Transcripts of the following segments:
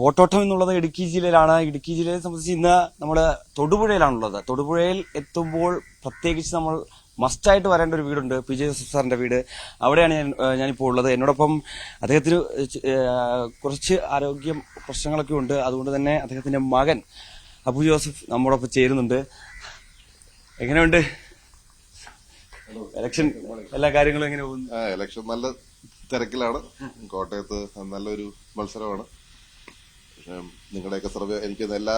വോട്ടോട്ടം എന്നുള്ളത് ഇടുക്കി ജില്ലയിലാണ്. ഇടുക്കി ജില്ലയെ സംബന്ധിച്ച് ഇന്ന് നമ്മൾ തൊടുപുഴയിലാണുള്ളത്. തൊടുപുഴയിൽ എത്തുമ്പോൾ പ്രത്യേകിച്ച് നമ്മൾ മസ്റ്റായിട്ട് വരേണ്ട ഒരു വീടുണ്ട്, പി ജെ ജോസഫ് സാറിന്റെ വീട്. അവിടെയാണ് ഞാനിപ്പോൾ ഉള്ളത്. എന്നോടൊപ്പം അദ്ദേഹത്തിന് കുറച്ച് ആരോഗ്യ പ്രശ്നങ്ങളൊക്കെ ഉണ്ട്. അതുകൊണ്ട് തന്നെ അദ്ദേഹത്തിന്റെ മകൻ അബു ജോസഫ് നമ്മോടൊപ്പം ചേരുന്നുണ്ട്. എങ്ങനെയുണ്ട് ഇലക്ഷൻ? എല്ലാ കാര്യങ്ങളും എങ്ങനെ പോകുന്നു? ഇലക്ഷൻ നല്ല തിരക്കിലാണ്. കോട്ടയത്ത് നല്ലൊരു മത്സരമാണ്. നിങ്ങളുടെയൊക്കെ സർവേ എനിക്ക് എല്ലാ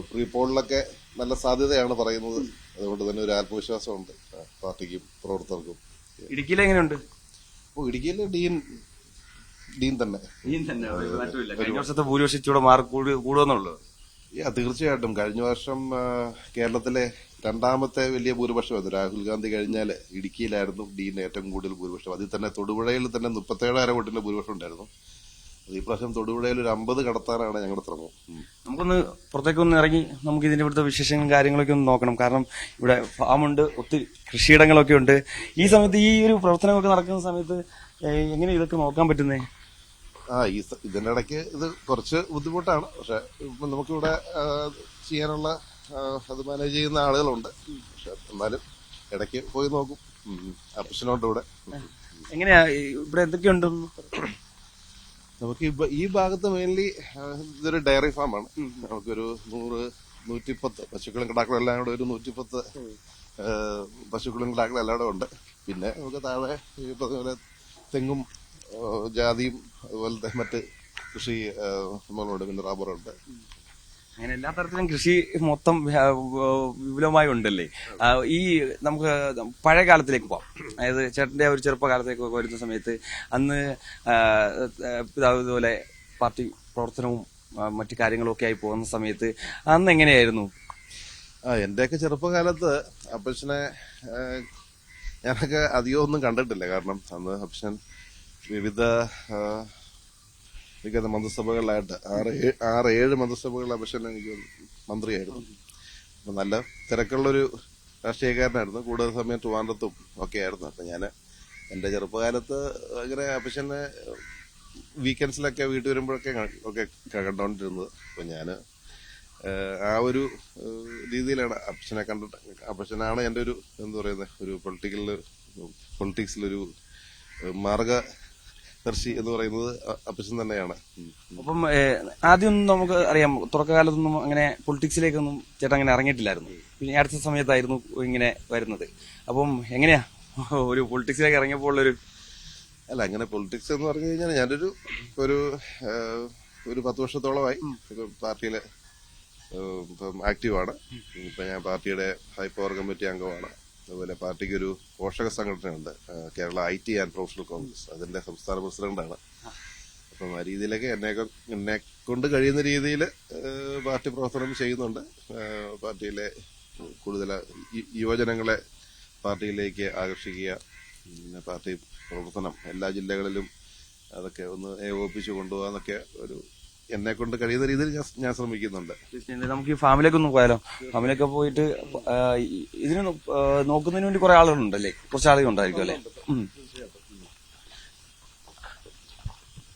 പ്രീ പോളിലൊക്കെ നല്ല സാധ്യതയാണ് പറയുന്നത്. അതുകൊണ്ട് തന്നെ ഒരു ആത്മവിശ്വാസമുണ്ട് പാർട്ടിക്കും പ്രവർത്തകർക്കും. ഇടുക്കിയിൽ എങ്ങനെയുണ്ട്? ഇടുക്കിയിൽ ഡീൻ തന്നെ. കഴിഞ്ഞ വർഷത്തെ ഭൂരിപക്ഷം മാർക്ക് കൂടുമെന്നുള്ളത് തീർച്ചയായിട്ടും. കഴിഞ്ഞ വർഷം കേരളത്തിലെ രണ്ടാമത്തെ വലിയ ഭൂരിപക്ഷമായിരുന്നു. രാഹുൽ ഗാന്ധി കഴിഞ്ഞാൽ ഇടുക്കിയിലായിരുന്നു ഡീന് ഏറ്റവും കൂടുതൽ ഭൂരിപക്ഷം. അതിൽ തന്നെ തൊടുപുഴയിൽ തന്നെ 37,000 വോട്ടിന്റെ ഭൂരിപക്ഷം ഉണ്ടായിരുന്നു. ഈ പ്രാവശ്യം തൊടുപുഴയിൽ ഒരു 50 കടത്താനാണ് ഞങ്ങളുടെ ശ്രമം. നമുക്കൊന്ന് പുറത്തേക്കൊന്ന് ഇറങ്ങി നമുക്ക് ഇതിന്റെ ഇവിടുത്തെ വിശേഷങ്ങളും കാര്യങ്ങളൊക്കെ ഒന്ന് നോക്കണം. കാരണം ഇവിടെ ഫാമുണ്ട്, ഒത്തിരി കൃഷിയിടങ്ങളൊക്കെ ഉണ്ട്. ഈ സമയത്ത് ഈ ഒരു പ്രവർത്തനമൊക്കെ നടക്കുന്ന സമയത്ത് എങ്ങനെ ഇതൊക്കെ നോക്കാൻ പറ്റുന്നേ? ഇതിന്റെ ഇടയ്ക്ക് ഇത് കുറച്ച് ബുദ്ധിമുട്ടാണ്. പക്ഷെ നമുക്കിവിടെ ചെയ്യാനുള്ള അത് മാനേജ് ചെയ്യുന്ന ആളുകളുണ്ട്. പക്ഷെ എന്നാലും ഇടയ്ക്ക് പോയി നോക്കും. അപ്ഷനുണ്ട് ഇവിടെ. എങ്ങനെയാ ഇവിടെ എന്തൊക്കെയുണ്ട്? നമുക്ക് ഈ ഭാഗത്ത് മെയിൻലി ഇതൊരു ഡയറി ഫാമാണ്. നമുക്കൊരു 100-110 പശുക്കളും കിടാക്കളും എല്ലാം കൂടെ ഒരു 110 പശുക്കളും കിടാക്കളും എല്ലാം കൂടെ ഉണ്ട്. പിന്നെ നമുക്ക് താഴെ ഈ പറഞ്ഞ തെങ്ങും ജാതിയും അതുപോലത്തെ മറ്റ് കൃഷി നമ്മളുണ്ട്. പിന്നെ റബ്ബറുണ്ട്. അങ്ങനെ എല്ലാ തരത്തിലും കൃഷി മൊത്തം വിപുലമായി ഉണ്ടല്ലേ. ഈ നമുക്ക് പഴയ കാലത്തിലേക്ക് പോവാം. അതായത് ചേട്ടന്റെ ഒരു ചെറുപ്പകാലത്തേക്ക് വരുന്ന സമയത്ത് അന്ന് ഇതുപോലെ പാർട്ടി പ്രവർത്തനവും മറ്റു കാര്യങ്ങളും ഒക്കെ ആയി പോകുന്ന സമയത്ത് അന്ന് എങ്ങനെയായിരുന്നു? എന്റെയൊക്കെ ചെറുപ്പകാലത്ത് അപ്പച്ചനെ ഞാനൊക്കെ അധികം ഒന്നും കണ്ടിട്ടില്ല. കാരണം അന്ന് അപ്പച്ചൻ വിവിധ മന്ത്രിസഭകളിലായിട്ട് 6-7 മന്ത്രിസഭകളിൽ അപ്പച്ചൻ എനിക്ക് മന്ത്രിയായിരുന്നു. അപ്പൊ നല്ല തിരക്കുള്ളൊരു രാഷ്ട്രീയക്കാരനായിരുന്നു. കൂടുതൽ സമയം ട്രിവാൻഡ്രത്തും ഒക്കെ ആയിരുന്നു. അപ്പൊ ഞാൻ എന്റെ ചെറുപ്പകാലത്ത് അങ്ങനെ അപ്പച്ചനെ വീക്കെൻഡ്സിലൊക്കെ വീട്ടിൽ വരുമ്പോഴൊക്കെ ഒക്കെ കണ്ടോണ്ടിരുന്നത്. അപ്പൊ ഞാന് ആ ഒരു രീതിയിലാണ് അപ്പച്ചനെ കണ്ടിട്ട്. അപ്പച്ചനാണ് എന്റെ ഒരു എന്താ പറയുന്നത് ഒരു പൊളിറ്റിക്സിലൊരു മാർഗദർശി എന്ന് പറയുന്നത് അപ്പച്ചൻ തന്നെയാണ്. അപ്പം ആദ്യം നമുക്ക് അറിയാം, തുടക്കകാലത്തൊന്നും അങ്ങനെ പൊളിറ്റിക്സിലേക്കൊന്നും ചേട്ടൻ അങ്ങനെ ഇറങ്ങിയിട്ടില്ലായിരുന്നു. പിന്നെ അടുത്ത സമയത്തായിരുന്നു ഇങ്ങനെ വരുന്നത്. അപ്പം എങ്ങനെയാ ഒരു പൊളിറ്റിക്സിലേക്ക് ഇറങ്ങിയപ്പോൾ ഉള്ളൊരു? അല്ല, അങ്ങനെ പൊളിറ്റിക്സ് എന്ന് പറഞ്ഞു കഴിഞ്ഞാൽ ഞാനൊരു ഒരു 10 വർഷത്തോളമായി പാർട്ടിയില് ഇപ്പം ആക്റ്റീവാണ്. ഇപ്പൊ ഞാൻ പാർട്ടിയുടെ ഹൈ പവർ കമ്മിറ്റി അംഗമാണ്. അതുപോലെ പാർട്ടിക്ക് ഒരു പോഷക സംഘടനയുണ്ട്, Kerala IT and professional Congress. അതിന്റെ സംസ്ഥാന പ്രസിഡന്റാണ്. അപ്പം ആ രീതിയിലൊക്കെ എന്നെ കൊണ്ട് കഴിയുന്ന രീതിയിൽ പാർട്ടി പ്രവർത്തനം ചെയ്യുന്നുണ്ട്. പാർട്ടിയിലെ കൂടുതൽ യുവജനങ്ങളെ പാർട്ടിയിലേക്ക് ആകർഷിക്കുക, പിന്നെ പാർട്ടി പ്രവർത്തനം എല്ലാ ജില്ലകളിലും അതൊക്കെ ഒന്ന് ഏകോപിപ്പിച്ച് കൊണ്ടുപോകാന്നൊക്കെ ഒരു എന്നെ കൊണ്ട് കഴിയുന്ന രീതിയിൽ ഞാൻ ശ്രമിക്കുന്നുണ്ട്. നമുക്ക് ഈ ഫാമിലേക്ക് ഒന്ന് പോയാലോ? ഫാമിലൊക്കെ പോയിട്ട് ഇതിന് നോക്കുന്നതിന് വേണ്ടി കുറെ ആളുകളുണ്ടല്ലേ? കുറച്ച് ആളുകൾ ഉണ്ടായിരിക്കും അല്ലെ?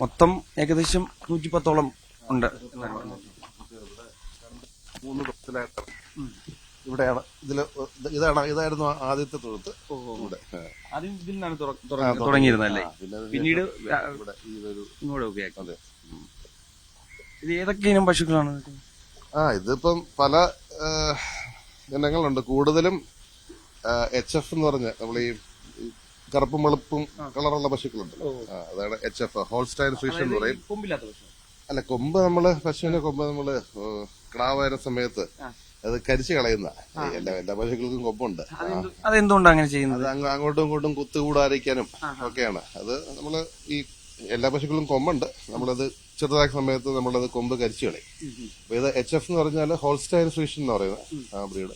മൊത്തം ഏകദേശം 110ഓളം ഉണ്ട്. 3 ബസ്സിലായിട്ടാണ് ഇവിടെയാണ്. ഇതായിരുന്നു ആദ്യത്തെ തൊഴുത്ത്. ആദ്യം ഇതിൽ നിന്നാണ് തുടങ്ങിയിരുന്നല്ലേ? പിന്നീട് ഇങ്ങോട്ടൊക്കെ. അതെ. ഇത് ഏതൊക്കെ ഇനം പശുക്കളാണ്? ഇതിപ്പം പല ഇനങ്ങളുണ്ട്. കൂടുതലും HF എന്ന് പറഞ്ഞ നമ്മൾ ഈ കറുപ്പും വെളുപ്പും കളറുള്ള പശുക്കളുണ്ട്. അതാണ് HF, ഹോൾസ്റ്റൈൻ ഫ്രീഷ്യൻ എന്ന് പറയും. അല്ല, കൊമ്പ് പശുവിന്റെ കൊമ്പ് നമ്മള് കിടാവായിരുന്ന സമയത്ത് അത് കരിച്ചു കളയുന്ന. എല്ലാ പശുക്കൾക്കും കൊമ്പുണ്ട്. അതെന്തുകൊണ്ടാണ് അങ്ങനെ ചെയ്യുന്നത്? അത് അങ്ങോട്ടും ഇങ്ങോട്ടും കുത്തുകൂടാതിരിക്കാനും ഒക്കെയാണ്. അത് നമ്മള് ഈ എല്ലാ പശുക്കളും കൊമ്പുണ്ട്. നമ്മളത് ചെറുതായ സമയത്ത് നമ്മളത് കൊമ്പ് കരിച്ചു കളയും. അപ്പൊ ഇത് HF എന്ന് പറഞ്ഞാൽ ഹോൾസ്റ്റൈൻ ഫ്രീഷ്യൻ എന്ന് പറയുന്നത് ആ ബ്രീഡ്.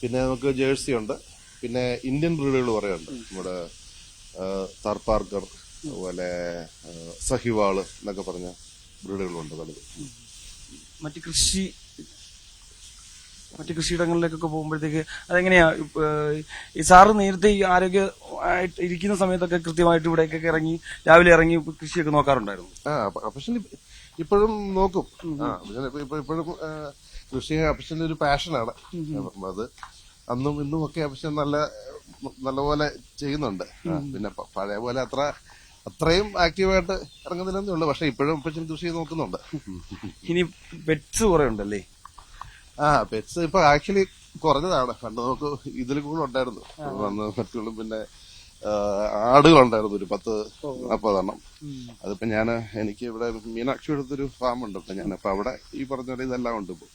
പിന്നെ നമുക്ക് ജേഴ്സി ഉണ്ട്. പിന്നെ ഇന്ത്യൻ ബ്രീഡുകൾ കുറെ ഉണ്ട്. നമ്മുടെ താർപാർക്കർ, അതുപോലെ സഹിവാള് എന്നൊക്കെ പറഞ്ഞ ബ്രീഡുകളുണ്ട് പലത്. മറ്റ് കൃഷി മറ്റു കൃഷിയിടങ്ങളിലേക്കൊക്കെ പോകുമ്പോഴത്തേക്ക് അതെങ്ങനെയാ? ഈ സാറ് നേരത്തെ ഈ ആരോഗ്യ ഇരിക്കുന്ന സമയത്തൊക്കെ കൃത്യമായിട്ട് ഇവിടേക്കൊക്കെ ഇറങ്ങി രാവിലെ ഇറങ്ങി കൃഷിയൊക്കെ നോക്കാറുണ്ടായിരുന്നു? പക്ഷെ ഇപ്പോഴും നോക്കും. ഇപ്പോഴും കൃഷി അപ്പച്ചന്റെ ഒരു പാഷനാണ്. അത് അന്നും ഇന്നും ഒക്കെ അപ്പച്ചൻ നല്ലപോലെ ചെയ്യുന്നുണ്ട്. പിന്നെ പഴയ പോലെ അത്രയും ആക്റ്റീവായിട്ട് ഇറങ്ങുന്നില്ലെന്നേ ഉള്ളു. പക്ഷെ ഇപ്പോഴും അപ്പച്ചൻ കൃഷി നോക്കുന്നുണ്ട്. ഇനി പെറ്റ്സ് കുറെ ഉണ്ടല്ലേ? പെറ്റ്സ് ഇപ്പൊ ആക്ച്വലി കുറഞ്ഞതാണ്. പണ്ട് നമുക്ക് ഇതിൽ കൂടുതൽ ഉണ്ടായിരുന്നു. വന്ന് മറ്റുള്ള പിന്നെ ആടുകളുണ്ടായിരുന്നു ഒരു 10-40 അതിപ്പോ എനിക്ക് ഇവിടെ മീനാക്ഷി എടുത്തൊരു ഫാം ഉണ്ട്. ഇപ്പൊ ഞാനിപ്പോ അവിടെ ഈ പറഞ്ഞ ഇതെല്ലാം ഉണ്ട് ഇപ്പൊ.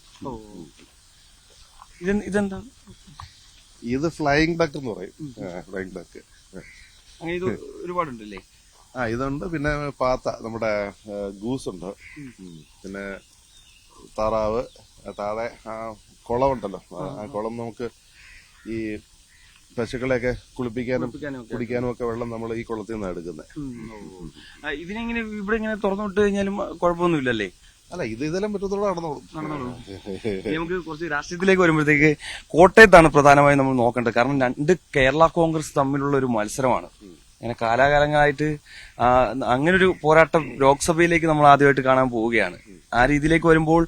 ഇതെന്താ? ഇത് ഫ്ലൈയിങ് ഡക്ക് എന്ന് പറയും. ഫ്ലൈയിങ് ഡക്ക് ഒരുപാടുണ്ടല്ലേ? ഇതുണ്ട്. പിന്നെ പാത്ത, നമ്മുടെ ഗൂസ് ഉണ്ട്. പിന്നെ താറാവ്. താഴെ കുളമുണ്ടല്ലോ, ആ കുളം നമുക്ക് ഈ പശുക്കളെയൊക്കെ കുളിപ്പിക്കാനും കുടിക്കാനും ഒക്കെ വെള്ളം നമ്മൾ ഈ കുളത്തിൽ നിന്നാണ് എടുക്കുന്നത്. ഇതിനെങ്ങനെ ഇവിടെ ഇങ്ങനെ തുറന്നു വിട്ട് കഴിഞ്ഞാലും കുഴപ്പമൊന്നുമില്ലല്ലേ? അല്ല, ഇതെല്ലാം പറ്റത്തോളം നടന്നോളും. നമുക്ക് കുറച്ച് രാഷ്ട്രീയത്തിലേക്ക് വരുമ്പോഴത്തേക്ക് കോട്ടയത്താണ് പ്രധാനമായും നമ്മൾ നോക്കേണ്ടത്. കാരണം 2 കേരള കോൺഗ്രസ് തമ്മിലുള്ള ഒരു മത്സരമാണ്. അങ്ങനെ കാലാകാലങ്ങളായിട്ട് അങ്ങനൊരു പോരാട്ടം ലോക്സഭയിലേക്ക് നമ്മൾ ആദ്യമായിട്ട് കാണാൻ പോവുകയാണ്. ആ രീതിയിലേക്ക് വരുമ്പോൾ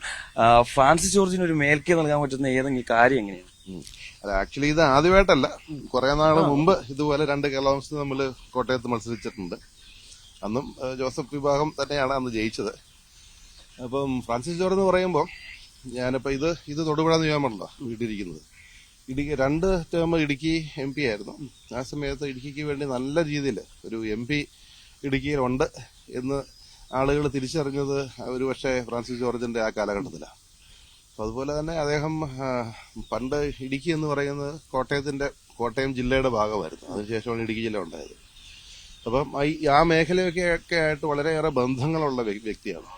ഫ്രാൻസിസ് ജോർജിന് ഒരു മേൽക്കൈ നൽകാൻ പറ്റുന്ന ഏതെങ്കിലും കാര്യം എങ്ങനെയാണ്? അല്ല, ആക്ച്വലി ഇത് ആദ്യമായിട്ടല്ല. കുറെ നാള് മുമ്പ് ഇതുപോലെ 2 കേരള കോൺഗ്രസ് നമ്മൾ കോട്ടയത്ത് മത്സരിച്ചിട്ടുണ്ട്. അന്നും ജോസഫ് വിഭാഗം തന്നെയാണ് അന്ന് ജയിച്ചത്. അപ്പം ഫ്രാൻസിസ് ജോർജ് എന്ന് പറയുമ്പോൾ ഞാനിപ്പോ ഇത് തൊടുപുഴ നിയമമല്ലോ വീട്ടിരിക്കുന്നത്. 2 ടേം ഇടുക്കി MP ആയിരുന്നു. ആ സമയത്ത് ഇടുക്കിക്ക് വേണ്ടി നല്ല രീതിയിൽ ഒരു MP ഇടുക്കിയിലുണ്ട് എന്ന് ആളുകൾ തിരിച്ചറിഞ്ഞത് ഒരു പക്ഷേ ഫ്രാൻസിസ് ജോർജിന്റെ ആ കാലഘട്ടത്തിലാണ്. അപ്പൊ അതുപോലെ തന്നെ അദ്ദേഹം പണ്ട് ഇടുക്കി എന്ന് പറയുന്നത് കോട്ടയം ജില്ലയുടെ ഭാഗമായിരുന്നു. അതിനുശേഷമാണ് ഇടുക്കി ജില്ല ഉണ്ടായത്. അപ്പം ആ മേഖലയൊക്കെ ആയിട്ട് വളരെയേറെ ബന്ധങ്ങളുള്ള വ്യക്തിയാണ്.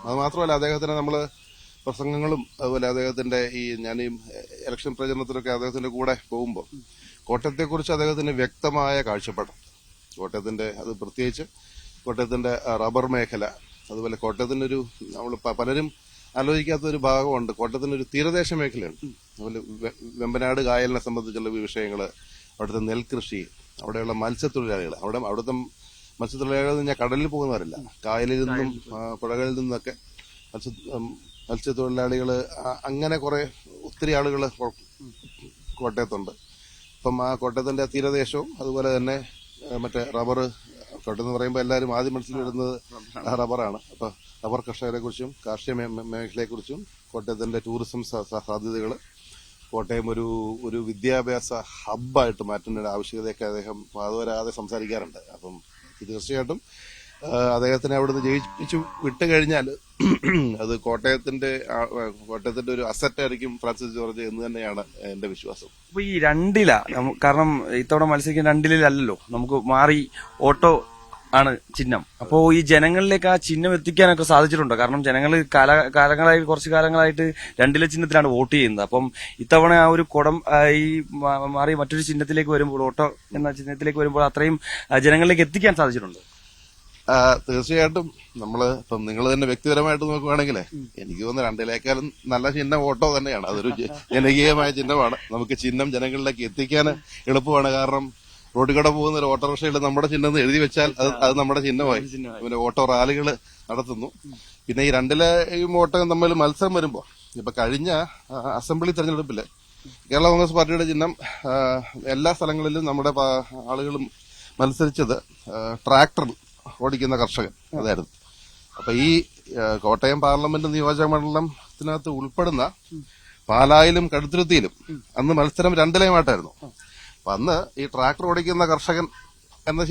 അത് മാത്രമല്ല, അദ്ദേഹത്തിന് നമ്മള് പ്രസംഗങ്ങളും അതുപോലെ അദ്ദേഹത്തിന്റെ ഞാൻ ഈ ഇലക്ഷൻ പ്രചരണത്തിലൊക്കെ അദ്ദേഹത്തിന്റെ കൂടെ പോകുമ്പോൾ കോട്ടയത്തെക്കുറിച്ച് അദ്ദേഹത്തിന് വ്യക്തമായ കാഴ്ചപ്പാടുണ്ട്. കോട്ടയത്തിന്റെ അത് പ്രത്യേകിച്ച് കോട്ടയത്തിന്റെ റബ്ബർ മേഖല, അതുപോലെ കോട്ടയത്തിന്റെ നമ്മൾ പലരും ആലോചിക്കാത്ത ഒരു ഭാഗമുണ്ട്. കോട്ടയത്തിന്റെ ഒരു തീരദേശ മേഖലയുണ്ട്. അതുപോലെ വെമ്പനാട് കായലിനെ സംബന്ധിച്ചുള്ള വിഷയങ്ങള്, അവിടുത്തെ നെൽകൃഷി, അവിടെയുള്ള മത്സ്യത്തൊഴിലാളികൾ, അവിടുത്തെ മത്സ്യത്തൊഴിലാളികൾ ഞാൻ കടലിൽ പോകുന്നവരല്ല, കായലിൽ നിന്നും പുഴകളിൽ നിന്നൊക്കെ മത്സ്യത്തൊഴിലാളികള്, അങ്ങനെ ഒത്തിരി ആളുകൾ കോട്ടയത്തുണ്ട്. അപ്പം ആ കോട്ടയത്തിന്റെ തീരദേശവും അതുപോലെ തന്നെ മറ്റേ റബ്ബർ, കോട്ടയം എന്ന് പറയുമ്പോൾ എല്ലാവരും ആദ്യം മനസ്സിൽ വരുന്നത് റബ്ബറാണ്. അപ്പൊ റബ്ബർ കർഷകരെ കുറിച്ചും കാർഷിക മേഖലയെക്കുറിച്ചും കോട്ടയത്തിന്റെ ടൂറിസം സാധ്യതകൾ, കോട്ടയം ഒരു വിദ്യാഭ്യാസ ഹബ്ബായിട്ട് മാറ്റുന്ന ആവശ്യകതയൊക്കെ അദ്ദേഹം വാദവരാതെ സംസാരിക്കാറുണ്ട്. അപ്പം തീർച്ചയായിട്ടും അദ്ദേഹത്തിനെ അവിടുന്ന് ജയിപ്പിച്ചു വിട്ടുകഴിഞ്ഞാൽ അത് കോട്ടയത്തിന്റെ ഒരു അസറ്റായിരിക്കും ഫ്രാൻസിസ് ജോർജ് എന്ന് തന്നെയാണ് എന്റെ വിശ്വാസം. അപ്പൊ ഈ 2 കാരണം ഇത്തവണ മത്സരിക്കുന്ന 2 നമുക്ക് മാറി ഓട്ടോ ആണ് ചിഹ്നം. അപ്പോ ഈ ജനങ്ങളിലേക്ക് ആ ചിഹ്നം എത്തിക്കാനൊക്കെ സാധിച്ചിട്ടുണ്ടോ? കാരണം ജനങ്ങൾ കുറച്ചു കാലങ്ങളായിട്ട് 2 ചിഹ്നത്തിലാണ് വോട്ട് ചെയ്യുന്നത്. അപ്പം ഇത്തവണ ആ ഒരു കുടം ഈ മാറി മറ്റൊരു ചിഹ്നത്തിലേക്ക് വരുമ്പോൾ, ഓട്ടോ എന്ന ചിഹ്നത്തിലേക്ക് വരുമ്പോൾ അത്രയും ജനങ്ങളിലേക്ക് എത്തിക്കാൻ സാധിച്ചിട്ടുണ്ടോ? തീർച്ചയായിട്ടും. ഇപ്പം നിങ്ങൾ തന്നെ വ്യക്തിപരമായിട്ട് നോക്കുവാണെങ്കിലേ എനിക്ക് തോന്നുന്നു 2 നല്ല ചിഹ്നം ഓട്ടോ തന്നെയാണ്. അതൊരു ജനകീയമായ ചിഹ്നമാണ്. നമുക്ക് ചിഹ്നം ജനങ്ങളിലേക്ക് എത്തിക്കാൻ എളുപ്പമാണ്. കാരണം റോഡിൽ കൂടെ പോകുന്ന ഒരു ഓട്ടോറിക്ഷയിൽ നമ്മുടെ ചിഹ്നം എഴുതി വെച്ചാൽ അത് നമ്മുടെ ചിഹ്നമായി. പിന്നെ ഓട്ടോ റാലികൾ നടത്തുന്നു. പിന്നെ ഈ 2 ഓട്ടോ തമ്മിൽ മത്സരം വരുമ്പോ, ഇപ്പൊ കഴിഞ്ഞ അസംബ്ലി തെരഞ്ഞെടുപ്പില് കേരള കോൺഗ്രസ് പാർട്ടിയുടെ ചിഹ്നം എല്ലാ സ്ഥലങ്ങളിലും നമ്മുടെ ആളുകളും മത്സരിച്ചത് ട്രാക്ടർ ഓടിക്കുന്ന കർഷകൻ അതായിരുന്നു. അപ്പൊ ഈ കോട്ടയം പാർലമെന്റ് നിയോജക മണ്ഡലത്തിനകത്ത് ഉൾപ്പെടുന്ന പാലായിലും കടുത്തുരുത്തിയിലും അന്ന് മത്സരം 2 അപ്പൊ അന്ന് ഈ ട്രാക്ടർ ഓടിക്കുന്ന കർഷകൻ എന്ന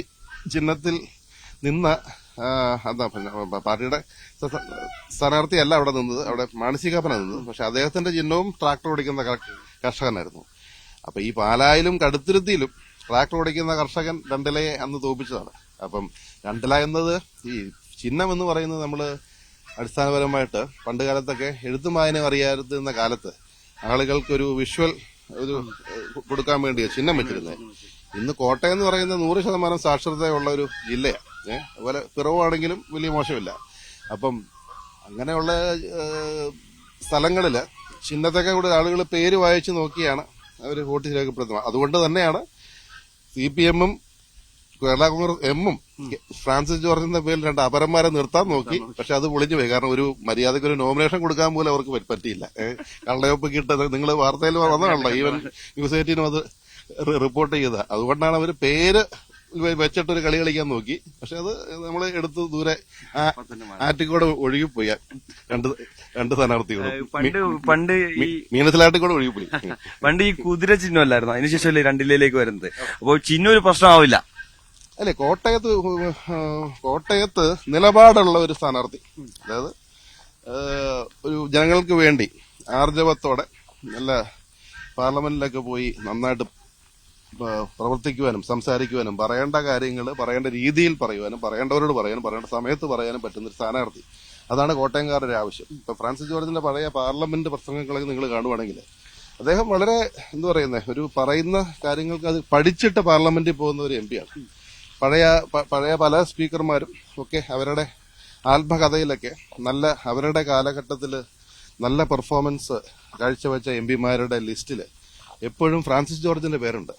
ചിഹ്നത്തിൽ നിന്ന് പാർട്ടിയുടെ സ്ഥാനാർത്ഥിയല്ല അവിടെ നിന്നത്, അവിടെ മാനസികാപ്പന നിന്നത്. പക്ഷെ അദ്ദേഹത്തിന്റെ ചിഹ്നവും ട്രാക്ടർ ഓടിക്കുന്ന കർഷകനായിരുന്നു. അപ്പൊ ഈ പാലായിലും കടുത്തുരുത്തിയിലും ട്രാക്ടർ ഓടിക്കുന്ന കർഷകൻ 2 അന്ന് തോൽപ്പിച്ചതാണ്. അപ്പം 2 എന്നത് ഈ ചിഹ്നം എന്ന് പറയുന്നത് നമ്മള് അടിസ്ഥാനപരമായിട്ട് പണ്ട് കാലത്തൊക്കെ എഴുത്തും വായനയും അറിയാതിരുന്ന കാലത്ത് ആളുകൾക്കൊരു വിഷ്വൽ കൊടുക്കാൻ വേണ്ടിയാണ് ചിഹ്നം വെച്ചിരുന്നത്. ഇന്ന് കോട്ടയം എന്ന് പറയുന്ന 100% സാക്ഷരതയുള്ള ഒരു ജില്ലയാണ്. അതുപോലെ പിറവാണെങ്കിലും വലിയ മോശമില്ല. അപ്പം അങ്ങനെയുള്ള സ്ഥലങ്ങളില് ചിഹ്നത്തൊക്കെ കൂടെ ആളുകൾ പേര് വായിച്ച് നോക്കിയാണ് അവർ വോട്ട് രേഖപ്പെടുത്തുന്നത്. അതുകൊണ്ട് തന്നെയാണ് CPM-ഉം കേരള കോൺഗ്രസ് എമ്മും ഫ്രാൻസിസ് ജോർജിന്റെ പേരിൽ 2 അപരന്മാരെ നിർത്താൻ നോക്കി. പക്ഷെ അത് പൊളിഞ്ഞു പോയി. കാരണം ഒരു മര്യാദയ്ക്ക് ഒരു നോമിനേഷൻ കൊടുക്കാൻ പോലും അവർക്ക് പറ്റിയില്ല. കള്ളയൊപ്പ് കിട്ടത് നിങ്ങൾ വാർത്തയിൽ വന്നതാണല്ലോ, ഈവൻ ന്യൂസ് 18 അത് റിപ്പോർട്ട് ചെയ്ത. അതുകൊണ്ടാണ് അവർ പേര് വെച്ചിട്ടൊരു കളി കളിക്കാൻ നോക്കി. പക്ഷെ അത് നമ്മൾ എടുത്ത് ദൂരെ ആറ്റിക്കൂടെ ഒഴുകിപ്പോയി. രണ്ട് സ്ഥാനാർത്ഥികളും പണ്ട് മീനത്തിലാട്ടിക്കൂടെ ഒഴുകിപ്പോയി. പണ്ട് ഈ കുതിര ചിഹ്നമല്ലായിരുന്നു, അതിനുശേഷമല്ലേ 2 ജില്ലയിലേക്ക് വരുന്നത്. അപ്പോൾ ചിഹ്നം ഒരു പ്രശ്നമാവില്ല അല്ലെ? കോട്ടയത്ത് നിലപാടുള്ള ഒരു സ്ഥാനാർത്ഥി, അതായത് ഒരു ജനങ്ങൾക്ക് വേണ്ടി ആർജവത്തോടെ നല്ല പാർലമെന്റിലൊക്കെ പോയി നന്നായിട്ട് പ്രവർത്തിക്കുവാനും സംസാരിക്കുവാനും പറയേണ്ട കാര്യങ്ങൾ പറയേണ്ട രീതിയിൽ പറയുവാനും പറയേണ്ടവരോട് പറയാനും പറയേണ്ട സമയത്ത് പറയാനും പറ്റുന്ന ഒരു സ്ഥാനാർത്ഥി. അതാണ് കോട്ടയംകാരുടെ ആവശ്യം. ഇപ്പൊ ഫ്രാൻസിസ് ജോർജിന്റെ പഴയ പാർലമെന്റ് പ്രസംഗങ്ങളൊക്കെ നിങ്ങൾ കാണുവാണെങ്കിൽ അദ്ദേഹം വളരെ ഒരു പറയുന്ന കാര്യങ്ങൾക്ക് അത് പഠിച്ചിട്ട് പാർലമെന്റിൽ പോകുന്ന ഒരു MP ആണ്. പഴയ പല സ്പീക്കർമാരും ഒക്കെ അവരുടെ ആത്മകഥയിലൊക്കെ അവരുടെ കാലഘട്ടത്തിൽ നല്ല പെർഫോമൻസ് കാഴ്ചവെച്ച MP-മാരുടെ ലിസ്റ്റില് എപ്പോഴും ഫ്രാൻസിസ് ജോർജിന്റെ പേരുണ്ട്.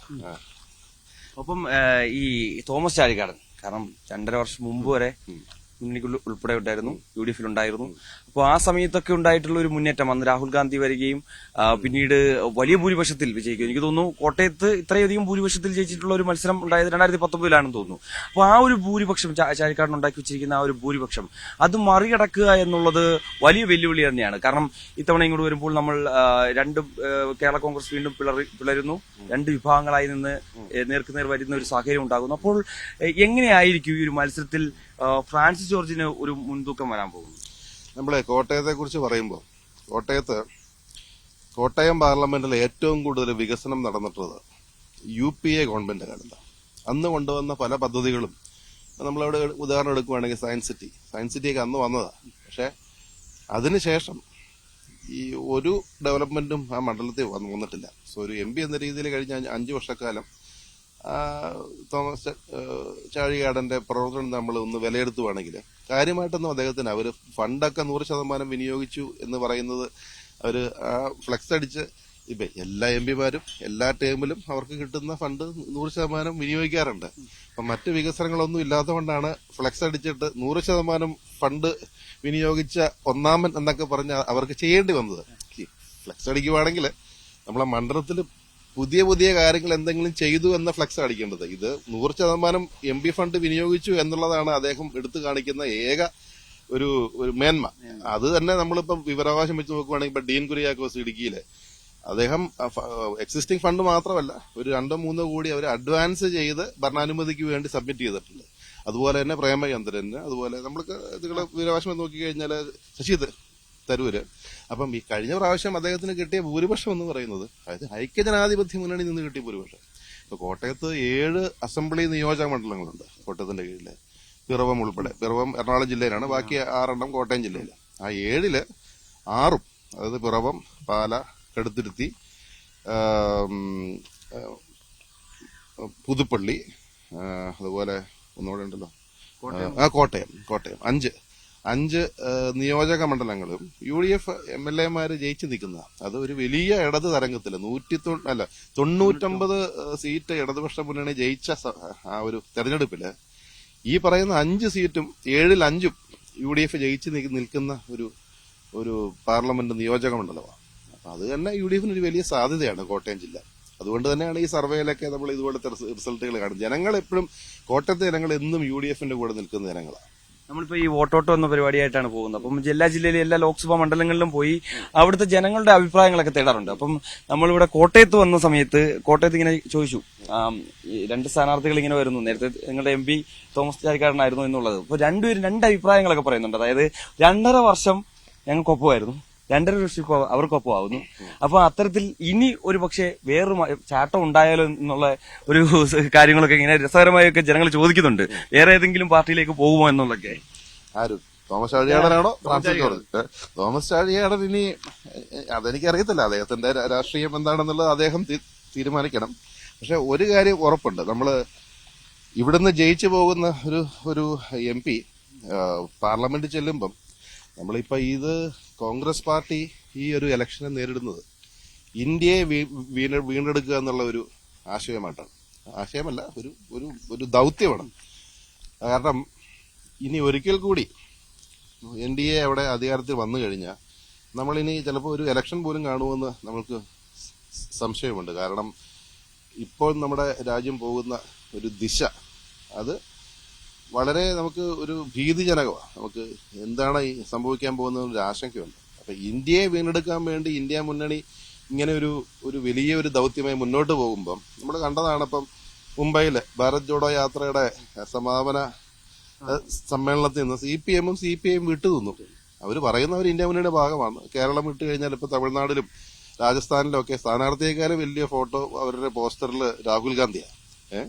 ഒപ്പം ഈ തോമസ് ചാഴികാടൻ, കാരണം 2.5 വർഷം മുമ്പ് വരെ മുന്നണിക്കുള്ളിൽ ഉൾപ്പെടെ ഉണ്ടായിരുന്നു, UDF ഉണ്ടായിരുന്നു. അപ്പോൾ ആ സമയത്തൊക്കെ ഉണ്ടായിട്ടുള്ള ഒരു മുന്നേറ്റം, അന്ന് രാഹുൽ ഗാന്ധി വരികയും പിന്നീട് വലിയ ഭൂരിപക്ഷത്തിൽ വിജയിക്കും. എനിക്ക് തോന്നുന്നു കോട്ടയത്ത് ഇത്രയധികം ഭൂരിപക്ഷത്തിൽ ജയിച്ചിട്ടുള്ള ഒരു മത്സരം ഉണ്ടായത് 2019 തോന്നുന്നു. അപ്പോൾ ആ ഒരു ഭൂരിപക്ഷം ചാഴിക്കാടൻ ഉണ്ടാക്കി വെച്ചിരിക്കുന്ന ആ ഒരു ഭൂരിപക്ഷം അത് മറികടക്കുക എന്നുള്ളത് വലിയ വെല്ലുവിളി തന്നെയാണ്. കാരണം ഇത്തവണ ഇങ്ങോട്ട് വരുമ്പോൾ നമ്മൾ കേരള കോൺഗ്രസ് വീണ്ടും പിളരുന്നു, 2 വിഭാഗങ്ങളായി നിന്ന് നേർക്കുനേർ വരുന്ന ഒരു സാഹചര്യം ഉണ്ടാകുന്നു. അപ്പോൾ എങ്ങനെയായിരിക്കും ഈ ഒരു മത്സരത്തിൽ ഫ്രാൻസിസ് ജോർജിന് ഒരു മുൻതൂക്കം വരാൻ പോകുന്നു? നമ്മളെ കോട്ടയത്തെ കുറിച്ച് പറയുമ്പോൾ കോട്ടയം പാർലമെന്റിൽ ഏറ്റവും കൂടുതൽ വികസനം നടന്നിട്ടുള്ളത് UPA ഗവൺമെന്റ് കാലത്താണ്. അന്ന് കൊണ്ടുവന്ന പല പദ്ധതികളും നമ്മളവിടെ ഉദാഹരണം എടുക്കുകയാണെങ്കിൽ സയൻസ് സിറ്റിയൊക്കെ അന്ന് വന്നതാണ്. പക്ഷെ അതിനുശേഷം ഈ ഒരു ഡെവലപ്മെന്റും ആ മണ്ഡലത്തിൽ വന്നിട്ടില്ല. സോ ഒരു MP എന്ന രീതിയിൽ കഴിഞ്ഞ 5 വർഷക്കാലം തോമസ് ചാഴികാടന്റെ പ്രവർത്തനം നമ്മൾ ഒന്ന് വിലയിരുത്തുവാണെങ്കിൽ കാര്യമായിട്ടൊന്നും അദ്ദേഹത്തിന് അവർ ഫണ്ടൊക്കെ 100% വിനിയോഗിച്ചു എന്ന് പറയുന്നത് അവര് ഫ്ലെക്സ് അടിച്ച് ഇപ്പൊ എല്ലാ MP-മാരും എല്ലാ ടേമിലും അവർക്ക് കിട്ടുന്ന ഫണ്ട് 100% വിനിയോഗിക്കാറുണ്ട്. അപ്പൊ മറ്റ് വികസനങ്ങളൊന്നും ഇല്ലാത്തതുകൊണ്ടാണ് ഫ്ലെക്സ് അടിച്ചിട്ട് 100% ഫണ്ട് വിനിയോഗിച്ച ഒന്നാമൻ എന്നൊക്കെ പറഞ്ഞ് അവർക്ക് ചെയ്യേണ്ടി വന്നത്. ഫ്ലെക്സ് അടിക്കുവാണെങ്കിൽ നമ്മളെ മണ്ഡലത്തിൽ പുതിയ കാര്യങ്ങൾ എന്തെങ്കിലും ചെയ്തു എന്ന ഫ്ലെക്സ് അടിക്കേണ്ടത്. ഇത് 100% MP ഫണ്ട് വിനിയോഗിച്ചു എന്നുള്ളതാണ് അദ്ദേഹം എടുത്തു കാണിക്കുന്ന ഏക ഒരു മേന്മ. അത് തന്നെ നമ്മളിപ്പം വിവരാവകാശം വെച്ച് നോക്കുവാണെങ്കിൽ ഇപ്പൊ ഡീൻ കുര്യാക്കോസ് ഇടുക്കിയില് അദ്ദേഹം എക്സിസ്റ്റിംഗ് ഫണ്ട് മാത്രമല്ല ഒരു 2-3 കോടി അവർ അഡ്വാൻസ് ചെയ്ത് ഭരണാനുമതിക്ക് വേണ്ടി സബ്മിറ്റ് ചെയ്തിട്ടുണ്ട്. അതുപോലെ തന്നെ പ്രേമചന്ദ്രന്, അതുപോലെ നമ്മൾക്ക് ഇതുകളെ വിവരാവകാശം നോക്കിക്കഴിഞ്ഞാൽ ശശി തരൂര്. അപ്പം ഈ കഴിഞ്ഞ പ്രാവശ്യം അദ്ദേഹത്തിന് കിട്ടിയ ഭൂരിപക്ഷം എന്ന് പറയുന്നത് അതായത് ഐക്യജനാധിപത്യ മുന്നണി നിന്ന് കിട്ടിയ ഭൂരിപക്ഷം. ഇപ്പൊ കോട്ടയത്ത് 7 അസംബ്ലി നിയോജക മണ്ഡലങ്ങളുണ്ട് കോട്ടയത്തിന്റെ കീഴില്, പിറവം ഉൾപ്പെടെ. പിറവം എറണാകുളം ജില്ലയിലാണ്, ബാക്കി 6 കോട്ടയം ജില്ലയില്. ആ 7-ല് 6 അതായത് പിറവം, പാല, കടുത്തുരുത്തി, പുതുപ്പള്ളി, അതുപോലെ ഒന്നുകൂടെ ഉണ്ടല്ലോ കോട്ടയം 5 നിയോജക മണ്ഡലങ്ങളും UDF MLA-മാര് ജയിച്ചു നിൽക്കുന്നതാണ്. അത് ഒരു വലിയ ഇടത് തരംഗത്തില് 99 സീറ്റ് ഇടതുപക്ഷ മുന്നണി ജയിച്ച ആ ഒരു തെരഞ്ഞെടുപ്പില് ഈ പറയുന്ന 5 സീറ്റും 7-ൽ 5ഉം UDF ജയിച്ചു നിൽക്കുന്ന ഒരു പാർലമെന്റ് നിയോജക മണ്ഡലമാണ്. അപ്പൊ അത് തന്നെ UDF-ന് ഒരു വലിയ സാധ്യതയാണ് കോട്ടയം ജില്ല. അതുകൊണ്ട് തന്നെയാണ് ഈ സർവേയിലൊക്കെ നമ്മൾ ഇതുപോലത്തെ റിസൾട്ടുകൾ കാണുന്നത്. ജനങ്ങൾ എപ്പോഴും കോട്ടയത്തെ ജനങ്ങൾ എന്നും UDF-ന്റെ കൂടെ നിൽക്കുന്ന ജനങ്ങളാണ്. നമ്മളിപ്പോ ഈ വോട്ടോട്ടം എന്ന പരിപാടിയായിട്ടാണ് പോകുന്നത്. അപ്പം എല്ലാ ജില്ലയിലും എല്ലാ ലോക്സഭാ മണ്ഡലങ്ങളിലും പോയി അവിടുത്തെ ജനങ്ങളുടെ അഭിപ്രായങ്ങളൊക്കെ തേടാറുണ്ട്. അപ്പം നമ്മളിവിടെ കോട്ടയത്ത് വന്ന സമയത്ത് കോട്ടയത്ത് ഇങ്ങനെ ചോദിച്ചു, 2 സ്ഥാനാർത്ഥികൾ ഇങ്ങനെ വരുന്നു, നേരത്തെ നിങ്ങളുടെ MP തോമസ് ചാഴികാടനായിരുന്നു എന്നുള്ളത്. അപ്പൊ 2 അഭിപ്രായങ്ങളൊക്കെ പറയുന്നുണ്ട്. അതായത് 2.5 വർഷം ഞങ്ങൾക്കൊപ്പമായിരുന്നു, 2.5 വർഷം ഇപ്പോൾ അവർക്കൊപ്പമാവുന്നു. അപ്പൊ അത്തരത്തിൽ ഇനി ഒരു പക്ഷേ വേറൊരു ചാട്ടം ഉണ്ടായാലോ എന്നുള്ള ഒരു കാര്യങ്ങളൊക്കെ ഇങ്ങനെ രസകരമായൊക്കെ ജനങ്ങൾ ചോദിക്കുന്നുണ്ട്. വേറെ ഏതെങ്കിലും പാർട്ടിയിലേക്ക് പോകുമോ എന്നുള്ളതൊക്കെ. ആരും തോമസ് ചാഴികാടനാണോ ഫ്രാൻസിസ് ജോർജ്? തോമസ് ചാഴികാടൻ ഇനി അതെനിക്കറിയത്തില്ല, അദ്ദേഹത്തിന്റെ രാഷ്ട്രീയം എന്താണെന്നുള്ളത് അദ്ദേഹം തീരുമാനിക്കണം. പക്ഷെ ഒരു കാര്യം ഉറപ്പുണ്ട്, നമ്മള് ഇവിടുന്ന് ജയിച്ചു പോകുന്ന ഒരു MP പാർലമെന്റ് ചെല്ലുമ്പം നമ്മളിപ്പോ ഇത് കോൺഗ്രസ് പാർട്ടി ഈ ഒരു ഇലക്ഷനെ നേരിടുന്നത് ഇന്ത്യയെ വീണ്ടെടുക്കുക എന്നുള്ള ഒരു ആശയമായിട്ടാണ്. ആശയമല്ല, ഒരു ഒരു ഒരു ദൗത്യമാണ്. കാരണം ഇനി ഒരിക്കൽ കൂടി NDA അവിടെ അധികാരത്തിൽ വന്നു കഴിഞ്ഞാൽ നമ്മളിനി ചിലപ്പോൾ ഒരു ഇലക്ഷൻ പോലും കാണുമെന്ന് നമ്മൾക്ക് സംശയമുണ്ട്. കാരണം ഇപ്പോൾ നമ്മുടെ രാജ്യം പോകുന്ന ഒരു ദിശ അത് വളരെ നമുക്ക് ഒരു ഭീതിജനകമാണ്. നമുക്ക് എന്താണ് ഈ സംഭവിക്കാൻ പോകുന്ന ഒരു ആശങ്കയുണ്ട്. അപ്പൊ ഇന്ത്യയെ വീണ്ടെടുക്കാൻ വേണ്ടി ഇന്ത്യ മുന്നണി ഇങ്ങനെ ഒരു വലിയ ഒരു ദൗത്യമായി മുന്നോട്ട് പോകുമ്പം നമ്മൾ കണ്ടതാണ്. ഇപ്പം മുംബൈയിലെ ഭാരത് ജോഡോ യാത്രയുടെ സമാപന സമ്മേളനത്തിൽ നിന്ന് CPM വിട്ടു നിന്നു. അവർ പറയുന്നവർ ഇന്ത്യ മുന്നണിയുടെ ഭാഗമാണ്. കേരളം വിട്ടു കഴിഞ്ഞാൽ ഇപ്പൊ തമിഴ്നാട്ടിലും രാജസ്ഥാനിലും ഒക്കെ സ്ഥാനാർത്ഥിയേക്കാളും വലിയ ഫോട്ടോ അവരുടെ പോസ്റ്ററിൽ രാഹുൽ ഗാന്ധിയാണ്.